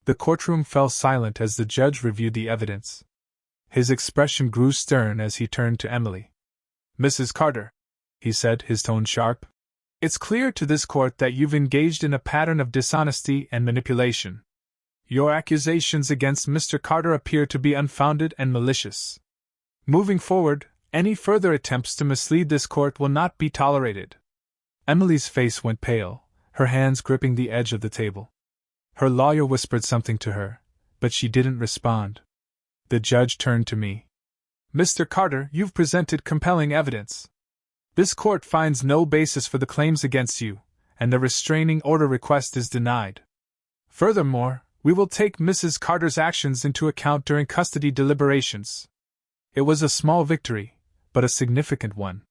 The courtroom fell silent as the judge reviewed the evidence. His expression grew stern as he turned to Emily. "Mrs. Carter," he said, his tone sharp, "it's clear to this court that you've engaged in a pattern of dishonesty and manipulation. Your accusations against Mr. Carter appear to be unfounded and malicious. Moving forward, any further attempts to mislead this court will not be tolerated." Emily's face went pale, her hands gripping the edge of the table. Her lawyer whispered something to her, but she didn't respond. The judge turned to me. "Mr. Carter, you've presented compelling evidence. This court finds no basis for the claims against you, and the restraining order request is denied. Furthermore, we will take Mrs. Carter's actions into account during custody deliberations." It was a small victory, but a significant one.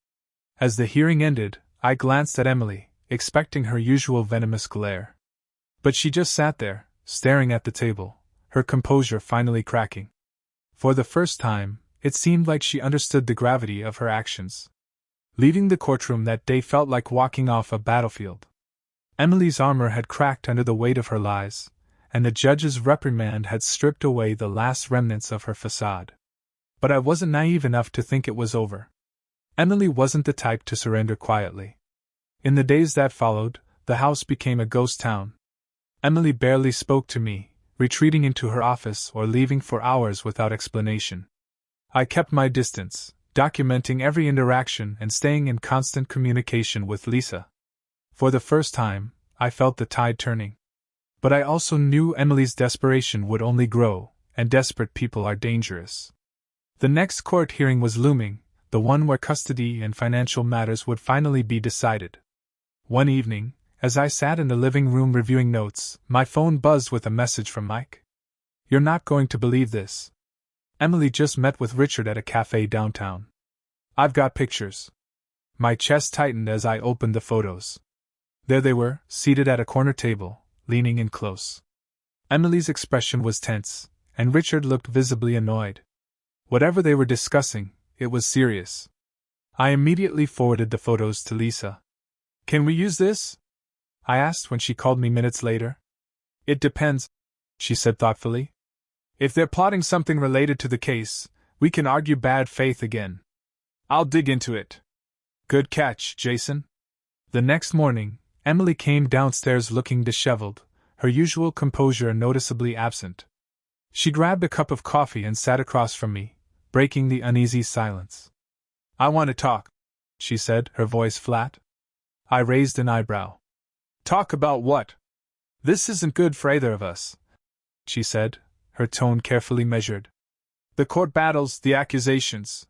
As the hearing ended, I glanced at Emily, expecting her usual venomous glare. But she just sat there, staring at the table, her composure finally cracking. For the first time, it seemed like she understood the gravity of her actions. Leaving the courtroom that day felt like walking off a battlefield. Emily's armor had cracked under the weight of her lies, and the judge's reprimand had stripped away the last remnants of her facade. But I wasn't naive enough to think it was over. Emily wasn't the type to surrender quietly. In the days that followed, the house became a ghost town. Emily barely spoke to me, retreating into her office or leaving for hours without explanation. I kept my distance, documenting every interaction and staying in constant communication with Lisa. For the first time, I felt the tide turning. But I also knew Emily's desperation would only grow, and desperate people are dangerous. The next court hearing was looming, the one where custody and financial matters would finally be decided. One evening, as I sat in the living room reviewing notes, my phone buzzed with a message from Mike. "You're not going to believe this. Emily just met with Richard at a cafe downtown. I've got pictures." My chest tightened as I opened the photos. There they were, seated at a corner table, leaning in close. Emily's expression was tense, and Richard looked visibly annoyed. Whatever they were discussing, it was serious. I immediately forwarded the photos to Lisa. "Can we use this?" I asked when she called me minutes later. "It depends," she said thoughtfully. "If they're plotting something related to the case, we can argue bad faith again. I'll dig into it." "Good catch, Jason." The next morning, Emily came downstairs looking disheveled, her usual composure noticeably absent. She grabbed a cup of coffee and sat across from me, breaking the uneasy silence. "I want to talk," she said, her voice flat. I raised an eyebrow. "Talk about what? This isn't good for either of us," she said, her tone carefully measured. "The court battles, the accusations.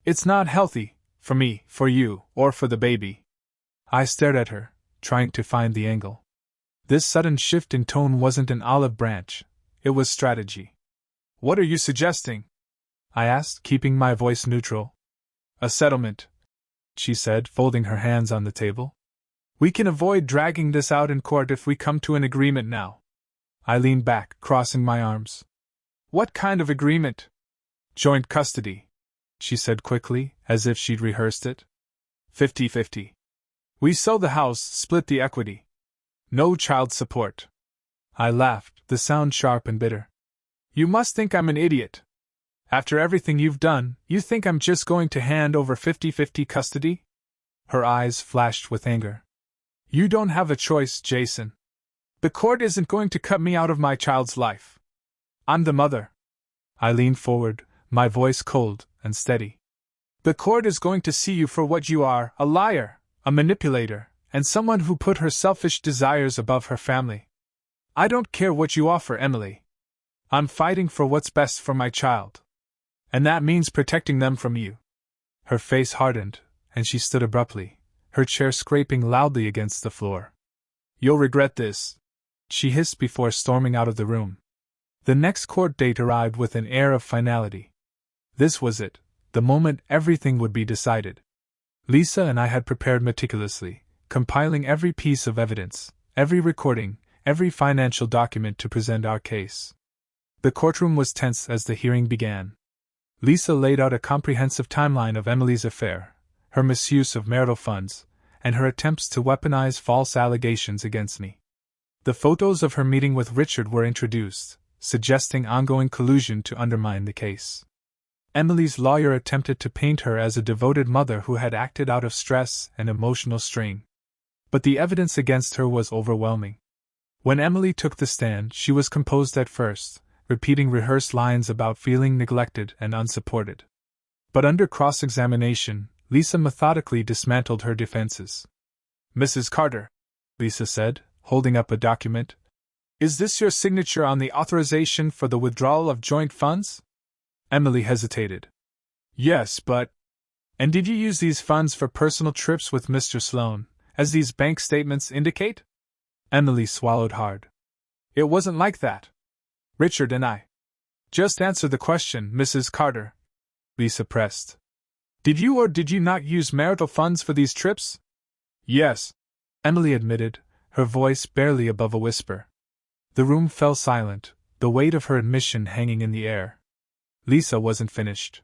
It's not healthy, for me, for you, or for the baby." I stared at her, trying to find the angle. This sudden shift in tone wasn't an olive branch, it was strategy. "What are you suggesting?" I asked, keeping my voice neutral. "A settlement," she said, folding her hands on the table. "We can avoid dragging this out in court if we come to an agreement now." I leaned back, crossing my arms. "What kind of agreement?" "Joint custody," she said quickly, as if she'd rehearsed it. 50-50. We sell the house, split the equity. No child support." I laughed, the sound sharp and bitter. "You must think I'm an idiot. After everything you've done, you think I'm just going to hand over 50-50 custody?" Her eyes flashed with anger. "You don't have a choice, Jason. The court isn't going to cut me out of my child's life. I'm the mother." I leaned forward, my voice cold and steady. "The court is going to see you for what you are, a liar, a manipulator, and someone who put her selfish desires above her family. I don't care what you offer, Emily. I'm fighting for what's best for my child. And that means protecting them from you." Her face hardened, and she stood abruptly, her chair scraping loudly against the floor. "You'll regret this," she hissed before storming out of the room. The next court date arrived with an air of finality. This was it, the moment everything would be decided. Lisa and I had prepared meticulously, compiling every piece of evidence, every recording, every financial document to present our case. The courtroom was tense as the hearing began. Lisa laid out a comprehensive timeline of Emily's affair, her misuse of marital funds, and her attempts to weaponize false allegations against me. The photos of her meeting with Richard were introduced, suggesting ongoing collusion to undermine the case. Emily's lawyer attempted to paint her as a devoted mother who had acted out of stress and emotional strain. But the evidence against her was overwhelming. When Emily took the stand, she was composed at first, repeating rehearsed lines about feeling neglected and unsupported. But under cross-examination, Lisa methodically dismantled her defenses. "Mrs. Carter," Lisa said, holding up a document, "is this your signature on the authorization for the withdrawal of joint funds?" Emily hesitated. "Yes, but—" "And did you use these funds for personal trips with Mr. Sloane, as these bank statements indicate?" Emily swallowed hard. "It wasn't like that. Richard and I—" "Just answer the question, Mrs. Carter," Lisa pressed. "Did you or did you not use marital funds for these trips?" "Yes," Emily admitted, her voice barely above a whisper. The room fell silent, the weight of her admission hanging in the air. Lisa wasn't finished.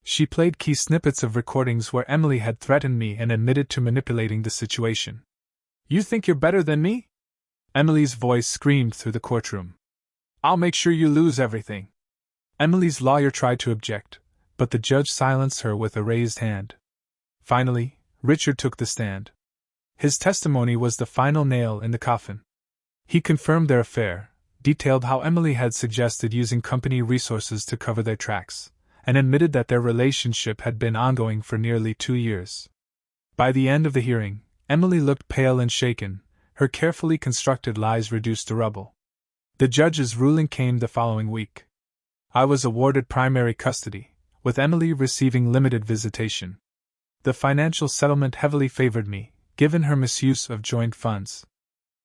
She played key snippets of recordings where Emily had threatened me and admitted to manipulating the situation. "You think you're better than me?" Emily's voice screamed through the courtroom. "I'll make sure you lose everything." Emily's lawyer tried to object, but the judge silenced her with a raised hand. Finally, Richard took the stand. His testimony was the final nail in the coffin. He confirmed their affair, detailed how Emily had suggested using company resources to cover their tracks, and admitted that their relationship had been ongoing for nearly 2 years. By the end of the hearing, Emily looked pale and shaken, her carefully constructed lies reduced to rubble. The judge's ruling came the following week. I was awarded primary custody, with Emily receiving limited visitation. The financial settlement heavily favored me, given her misuse of joint funds.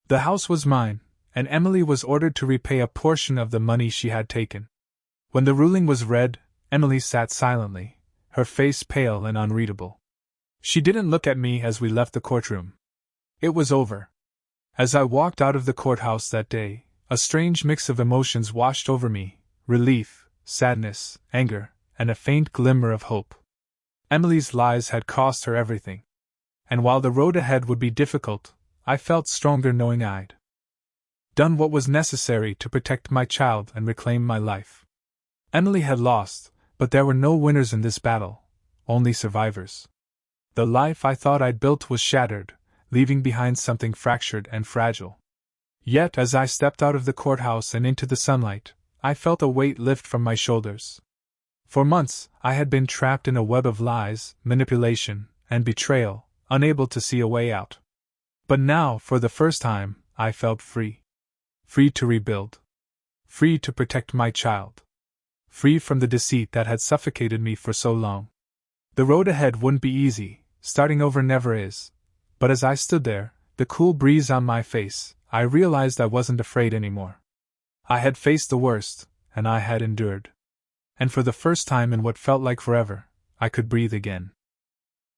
The house was mine, and Emily was ordered to repay a portion of the money she had taken. When the ruling was read, Emily sat silently, her face pale and unreadable. She didn't look at me as we left the courtroom. It was over. As I walked out of the courthouse that day, a strange mix of emotions washed over me: relief, sadness, anger, and a faint glimmer of hope. Emily's lies had cost her everything. And while the road ahead would be difficult, I felt stronger knowing I'd done what was necessary to protect my child and reclaim my life. Emily had lost, but there were no winners in this battle, only survivors. The life I thought I'd built was shattered, leaving behind something fractured and fragile. Yet as I stepped out of the courthouse and into the sunlight, I felt a weight lift from my shoulders. For months, I had been trapped in a web of lies, manipulation, and betrayal, unable to see a way out. But now, for the first time, I felt free. Free to rebuild. Free to protect my child. Free from the deceit that had suffocated me for so long. The road ahead wouldn't be easy, starting over never is. But as I stood there, the cool breeze on my face, I realized I wasn't afraid anymore. I had faced the worst, and I had endured. And for the first time in what felt like forever, I could breathe again.